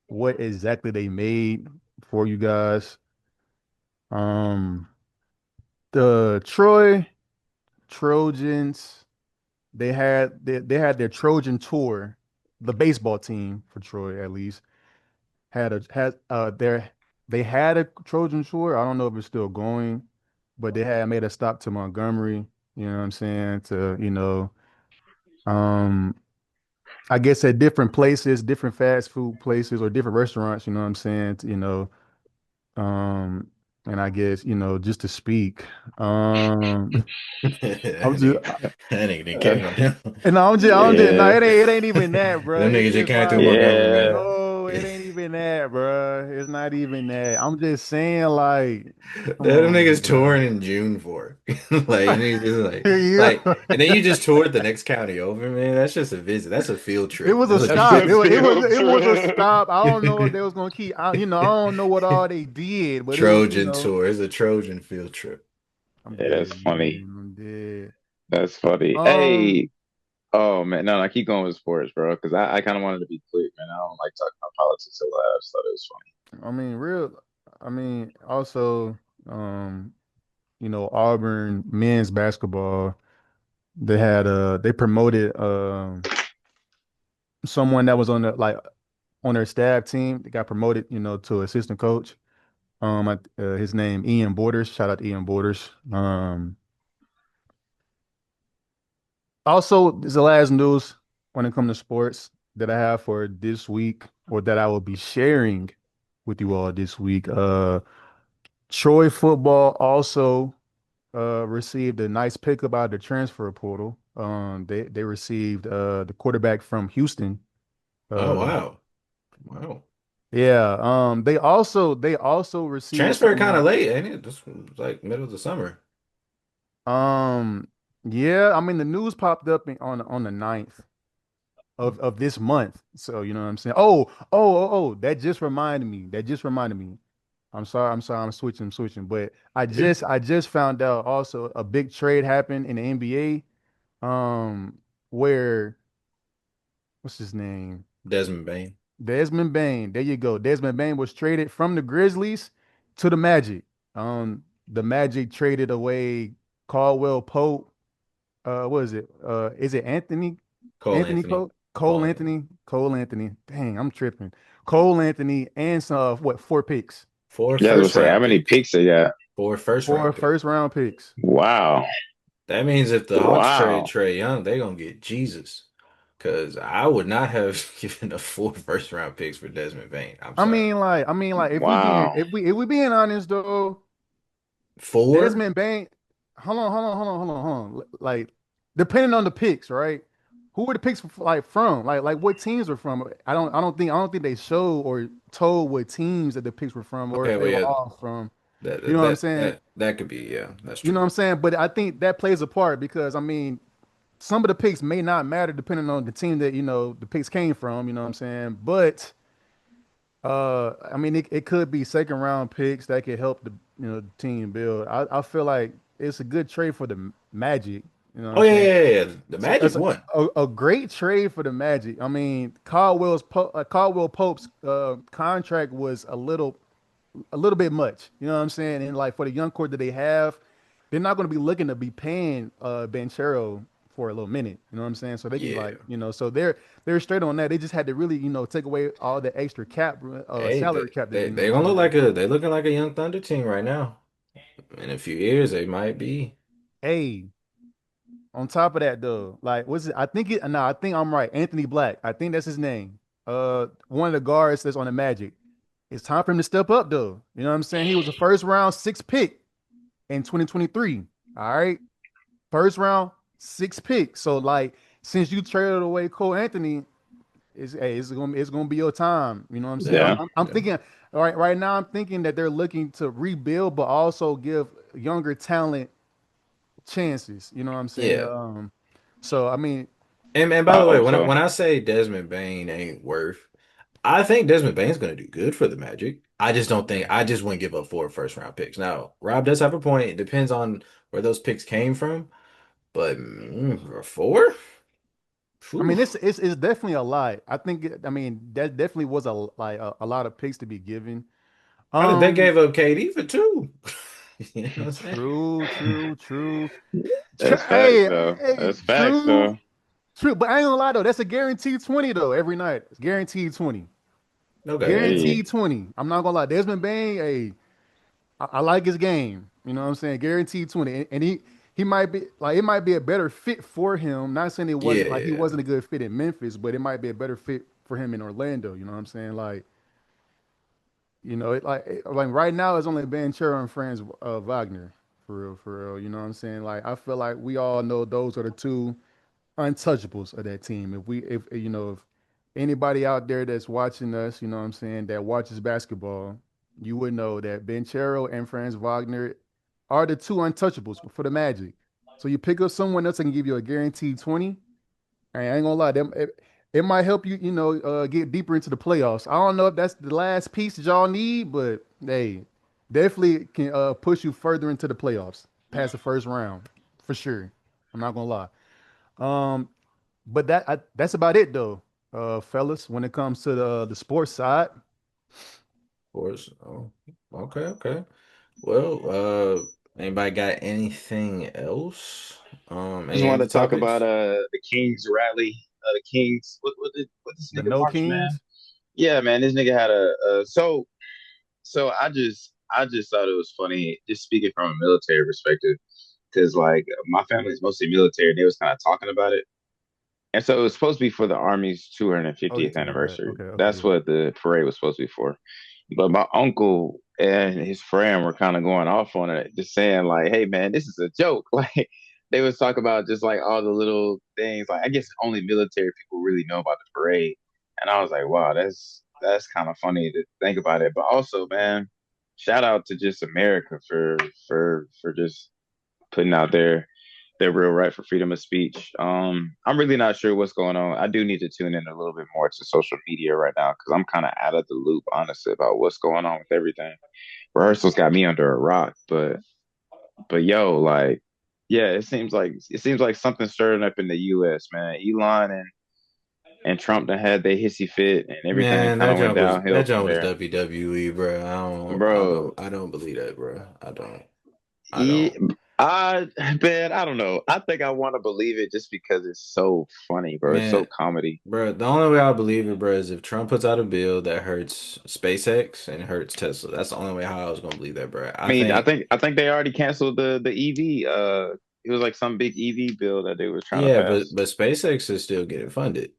S3: what exactly they made for you guys. Um the Trojans, they had their Trojan tour. The baseball team for Troy, at least, had their they had a Trojan tour. I don't know if it's still going, but they had made a stop to Montgomery. You know what I'm saying? To um, I guess at different places, different fast food places or different restaurants. You know what I'm saying? Um, and I guess just to speak. I'm
S1: That
S3: just
S1: nigga, that nigga didn't came on him.
S3: And I'm just, no,
S5: Yeah.
S3: it ain't even that, bro.
S1: Them
S3: It's
S1: niggas just
S3: just
S1: came through
S3: like,
S1: Montgomery,
S5: Yeah.
S1: man.
S3: no, it ain't even that, bro. It's not even that. I'm just saying, like, come
S1: Them
S3: on,
S1: niggas
S3: bro.
S1: touring in June for. Like niggas just
S3: Yeah,
S1: like, and then you just toured the next county over, man. That's just a visit. That's a field
S3: it
S1: trip.
S3: was a
S1: That's what you
S5: That's
S3: stop.
S5: a
S1: did.
S5: field
S3: It was a
S5: trip.
S3: stop. I don't know if they was gonna keep. I don't know what all they did, but it was,
S1: Trojan tour. It's a Trojan field trip.
S3: I'm
S5: Yeah, that's
S3: dead,
S5: funny.
S3: man. I'm dead.
S5: That's funny. Hey,
S3: Um,
S5: oh man, no, I keep going with sports, bro, because I kind of wanted to be quick, man. I don't like talking about politics a lot. I just thought it was funny.
S3: I mean, also, um, Auburn men's basketball. They promoted someone that was on on their staff team. They got promoted, to assistant coach. His name Ian Borders. Shout out to Ian Borders. Also, this is the last news when it comes to sports that I have for this week, or that I will be sharing with you all this week. Troy football also received a nice pickup out of the transfer portal. They received the quarterback from Houston.
S1: Oh
S3: Uh,
S1: wow. Wow.
S3: yeah. They also received
S1: Transfer kind of
S3: someone.
S1: late, ain't it? This was like middle of the summer.
S3: Um, yeah. I mean, the news popped up on the 9th of this month. So you know what I'm saying. Oh. That just reminded me. I'm sorry. I'm switching. But I just found out also a big trade happened in the NBA. Where what's his name?
S1: Desmond Bain.
S3: Desmond Bain. There you go. Desmond Bain was traded from the Grizzlies to the Magic. The Magic traded away Caldwell Pope. What is it? Is it
S1: Cole Anthony.
S3: Cole
S1: Cole Anthony.
S3: Anthony? Cole Anthony. Dang, I'm tripping. Cole Anthony and some what? Four picks.
S1: Four
S5: Yeah, I was gonna
S1: first
S5: say, how
S1: round
S5: many
S1: picks.
S5: picks they got?
S1: Four first
S3: Four
S1: round picks.
S3: first round picks.
S5: Wow,
S1: That means if the Hawks trade
S5: wow.
S1: Trey Young, they gonna get Jesus. Cause I would not have given the four first round picks for Desmond Bain. I'm sorry.
S3: If
S5: Wow.
S3: if we being honest though,
S1: Four?
S3: Desmond Bain, hold on. Like, depending on the picks, right? Who were the picks like from? Like what teams were from? I don't think they showed or told what teams that the picks were from, or
S1: Okay,
S3: if they
S1: well
S3: were
S1: yeah,
S3: all from.
S1: that
S3: You know
S1: that
S3: what I'm
S1: that
S3: saying?
S1: that, that could be, yeah, that's
S3: You know
S1: true.
S3: what I'm saying? But I think that plays a part because I mean, some of the picks may not matter depending on the team that the picks came from. You know what I'm saying? But I mean, it could be second round picks that could help the team build. I feel like it's a good trade for the Magic. You know what
S1: Oh
S3: I'm
S1: yeah,
S3: saying?
S1: yeah, yeah, yeah. The
S3: It's
S1: Magic won.
S3: a great trade for the Magic. I mean, Caldwell Pope's contract was a little bit much. You know what I'm saying? And like for the young core that they have, they're not going to be looking to be paying Banchero for a little minute. You know what I'm saying? So they can
S1: Yeah.
S3: like, so they're straight on that. They just had to really, take away all the extra cap,
S1: Hey,
S3: salary cap that
S1: they gonna
S3: trying
S1: look
S3: to do.
S1: like they looking like a young Thunder team right now. In a few years, they might be.
S3: Hey, on top of that though, like what's it? I think it. No, I think I'm right. Anthony Black. I think that's his name. One of the guards that's on the Magic. It's time for him to step up though. You know what I'm saying? He was a first round six pick in 2023. All right. First round, six picks. So like since you traded away Cole Anthony, it's gonna be your time. You know what I'm saying? I'm,
S5: Yeah.
S1: Yeah,
S3: I'm, I'm
S1: yeah,
S3: thinking right now. I'm thinking that they're looking to rebuild, but also give younger talent chances. You know what I'm saying?
S1: yeah.
S3: So I mean,
S1: And by
S5: I
S1: the way,
S5: hope so.
S1: when I say Desmond Bain ain't worth, I think Desmond Bain's gonna do good for the Magic. I just don't think I just wouldn't give up 4 first round picks. Now, Rob does have a point. It depends on where those picks came from, but four?
S3: I mean,
S1: Whew.
S3: it's definitely a lot. I mean, that definitely was a lot of picks to be given.
S1: They
S3: Um,
S1: gave up KD for two. You know what I'm saying?
S3: true, true, true.
S5: That's facts
S3: Hey,
S5: though.
S3: hey,
S5: That's facts
S3: true,
S5: though.
S3: true. But I ain't gonna lie though, that's a guaranteed 20 though every night. It's guaranteed 20.
S1: Okay,
S5: Hey,
S3: Guaranteed 20. I'm not gonna lie. Desmond Bain, hey, I like his game. You know what I'm saying? Guaranteed 20. And he might be like it might be a better fit for him. Not saying it wasn't like he
S1: yeah,
S3: wasn't a good fit in Memphis, but it might be a better fit for him in Orlando. You know what I'm saying? Like, like right now it's only Ben Chero and Franz Wagner. For real, for real. You know what I'm saying? Like I feel like we all know those are the two untouchables of that team. If anybody out there that's watching us, you know what I'm saying, that watches basketball, you would know that Benchero and Franz Wagner are the two untouchables for the Magic. So you pick up someone else that can give you a guaranteed 20. I ain't gonna lie, it might help you, get deeper into the playoffs. I don't know if that's the last piece that y'all need, but hey, definitely can push you further into the playoffs, past the first round, for sure. I'm not gonna lie. Um, but that's about it though, fellas. When it comes to the sports side,
S1: of course. Oh, okay, okay. Well, anybody got anything else?
S5: just
S1: Any
S5: want
S1: other
S5: to talk about
S1: topics?
S5: the Kings rally. The Kings. What this
S3: the
S5: nigga
S3: No
S5: march, man?
S3: Kings,
S5: Yeah, man. This nigga had so I just thought it was funny, just speaking from a military perspective, because like my family is mostly military. And they was kind of talking about it. And so it was supposed to be for the Army's
S3: oh, you
S5: 250th
S3: told me that.
S5: anniversary.
S3: Okay, okay,
S5: That's
S3: yeah.
S5: what the parade was supposed to be for. But my uncle and his friend were kind of going off on it, just saying like, "Hey, man, this is a joke." Like they was talking about just like all the little things. Like I guess only military people really know about the parade. And I was like, "Wow, that's kind of funny to think about it." But also, man, shout out to just America for just putting out their real right for freedom of speech. I'm really not sure what's going on. I do need to tune in a little bit more to social media right now because I'm kind of out of the loop, honestly, about what's going on with everything. Rehearsals got me under a rock, but yo, like, yeah, it seems like something's stirring up in the U.S. Man. Elon and Trump done had their hissy fit, and everything
S1: Man,
S5: kind of went
S1: that
S5: downhill from
S1: jump was
S5: there,
S1: WWE, bro.
S5: bro.
S1: I don't believe that, bro. I
S5: Yeah,
S1: don't.
S5: man, I don't know. I think I want to believe it just because it's so funny, bro. It's so
S1: Man,
S5: comedy.
S1: bro, the only way I believe it, bro, is if Trump puts out a bill that hurts SpaceX and hurts Tesla. That's the only way how I was gonna believe that, bro.
S5: I mean, I think they already canceled the EV. It was like some big EV bill that they were trying to
S1: Yeah,
S5: pass.
S1: but SpaceX is still getting funded.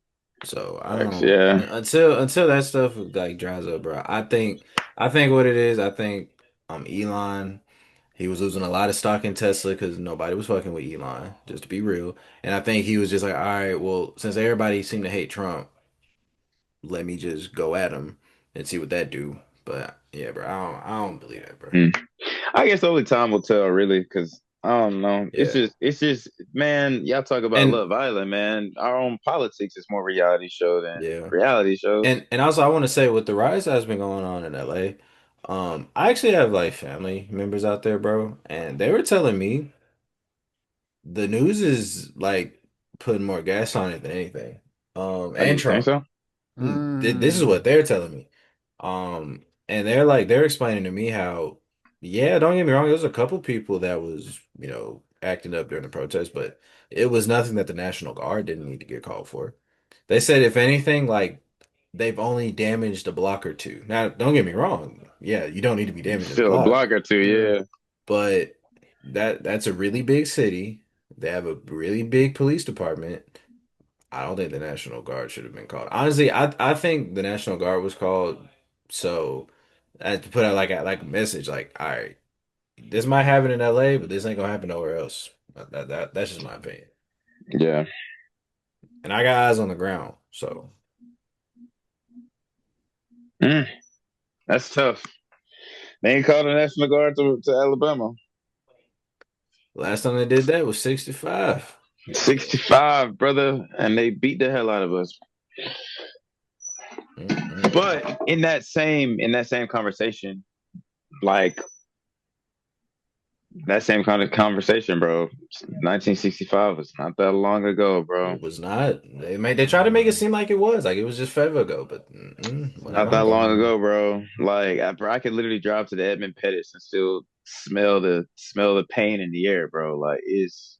S1: So I
S5: Facts,
S1: don't
S5: yeah.
S1: until that stuff like dries up, bro. I think what it is, I think Elon, he was losing a lot of stock in Tesla because nobody was fucking with Elon, just to be real. And I think he was just like, all right, well, since everybody seemed to hate Trump, let me just go at him and see what that do. But yeah, bro, I don't believe that, bro.
S5: Hmm. I guess only time will tell, really, because I don't know.
S1: Yeah.
S5: It's just, man. Y'all talk about
S1: And
S5: Love Island, man. Our own politics is more reality show than
S1: yeah.
S5: reality shows.
S1: And also I want to say with the rise that's been going on in LA, I actually have like family members out there, bro, and they were telling me the news is like putting more gas on it than anything.
S5: Oh,
S1: And
S5: you think
S1: Trump.
S5: so?
S1: This is what
S3: Mm,
S1: they're telling me. And they're explaining to me how, yeah, don't get me wrong, there's a couple people that was, acting up during the protest, but it was nothing that the National Guard didn't need to get called for. They said if anything, like they've only damaged a block or two. Now, don't get me wrong. Yeah, you don't need to be damaging a
S5: Still a
S1: block,
S5: block or two, yeah.
S1: but that's a really big city. They have a really big police department. I don't think the National Guard should have been called. Honestly, I think the National Guard was called so I had to put out like a message like, all right, this might happen in LA, but this ain't gonna happen nowhere else. That's just my opinion.
S5: Yeah.
S1: And I got eyes on the ground, so
S5: That's tough. They ain't called the National Guard to Alabama.
S1: last time they did that was 65.
S5: 65, brother, and they beat the hell out of us. But in that same conversation, like that same kind of conversation, bro. 1965 was not that long ago, bro.
S1: It was not. They tried to make it seem like it was just forever ago, but
S5: not that long ago, bro. Like I could literally drive to the Edmund Pettus and still smell the pain in the air, bro. Like it's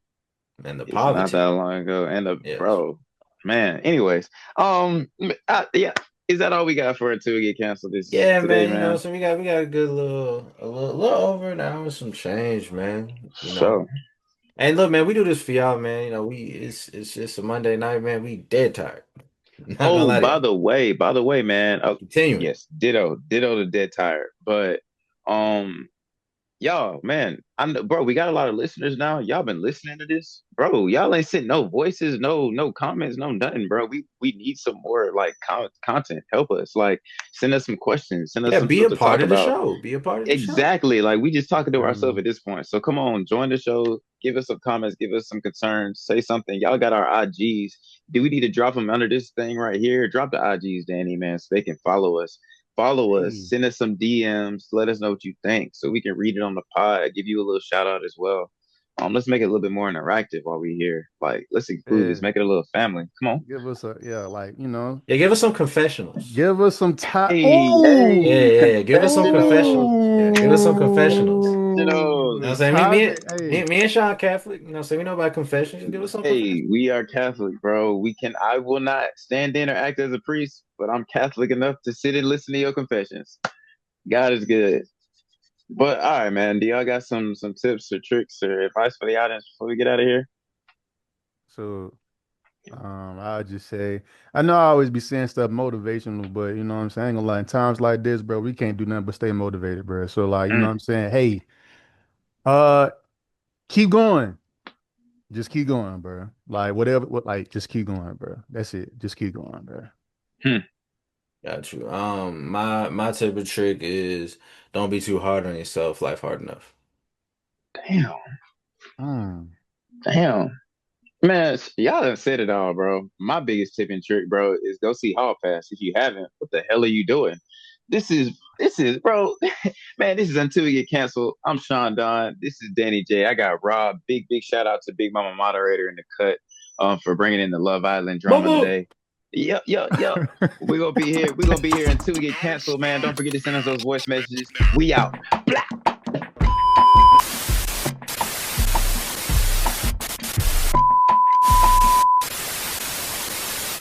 S1: poverty.
S5: Not that long ago, and bro, man. Anyways, yeah. Is that all we got for it to get canceled this today, man?
S1: You know, so we got a good little over an hour, some change, man. You know.
S5: So,
S1: and look, man, we do this for y'all, man. You know, it's just a Monday night, man. We dead tired.
S5: By the way, man.
S1: Continuing.
S5: Yes, ditto to dead tired. But y'all, man, bro, we got a lot of listeners now. Y'all been listening to this, bro. Y'all ain't sent no voices, no comments, no nothing, bro. We need some more like content. Help us, like send us some questions. Send us some
S1: be a part of the show. Be a part of the show.
S5: Exactly. Like we just talking to ourselves at this point. So come on, join the show. Give us some comments. Give us some concerns. Say something. Y'all got our IGs. Do we need to drop them under this thing right here? Drop the IGs, Danny, man, so they can follow us. Follow us, send us some DMs, let us know what you think so we can read it on the pod, give you a little shout out as well. Let's make it a little bit more interactive while we're here. Like, let's include this, make it a little family. Come on.
S3: Give us
S1: give us some confessionals.
S3: Give us some time.
S1: Give us some confessionals. Give us some confessionals. You know what I'm saying? Me and Sean Catholic, you know, so we know about confessions. Give us some confessions.
S5: We are Catholic, bro. I will not stand in or act as a priest, but I'm Catholic enough to sit and listen to your confessions. God is good. But all right, man. Do y'all got some tips or tricks or advice for the audience before we get out of here?
S3: So I'll just say, I know I always be saying stuff motivational, but you know what I'm saying? A lot in times like this, bro, we can't do nothing but stay motivated, bro. So like, you know what I'm saying? Hey, keep going. Just keep going, bro. Like just keep going, bro. That's it. Just keep going, bro.
S1: Got you. My tip or trick is don't be too hard on yourself. Life hard enough.
S5: Damn. Man, y'all done said it all, bro. My biggest tip and trick, bro, is go see Hall Pass. If you haven't, what the hell are you doing? This is, bro, man, this is Until We Get Canceled. I'm SeanDawn. This is Danny J. I got Rob. Big shout out to Big Mama Moderator in the cut for bringing in the Love Island drama today. Yep. We're going to be here. Until we get canceled, man. Don't forget to send us those voice messages. We out. Blah.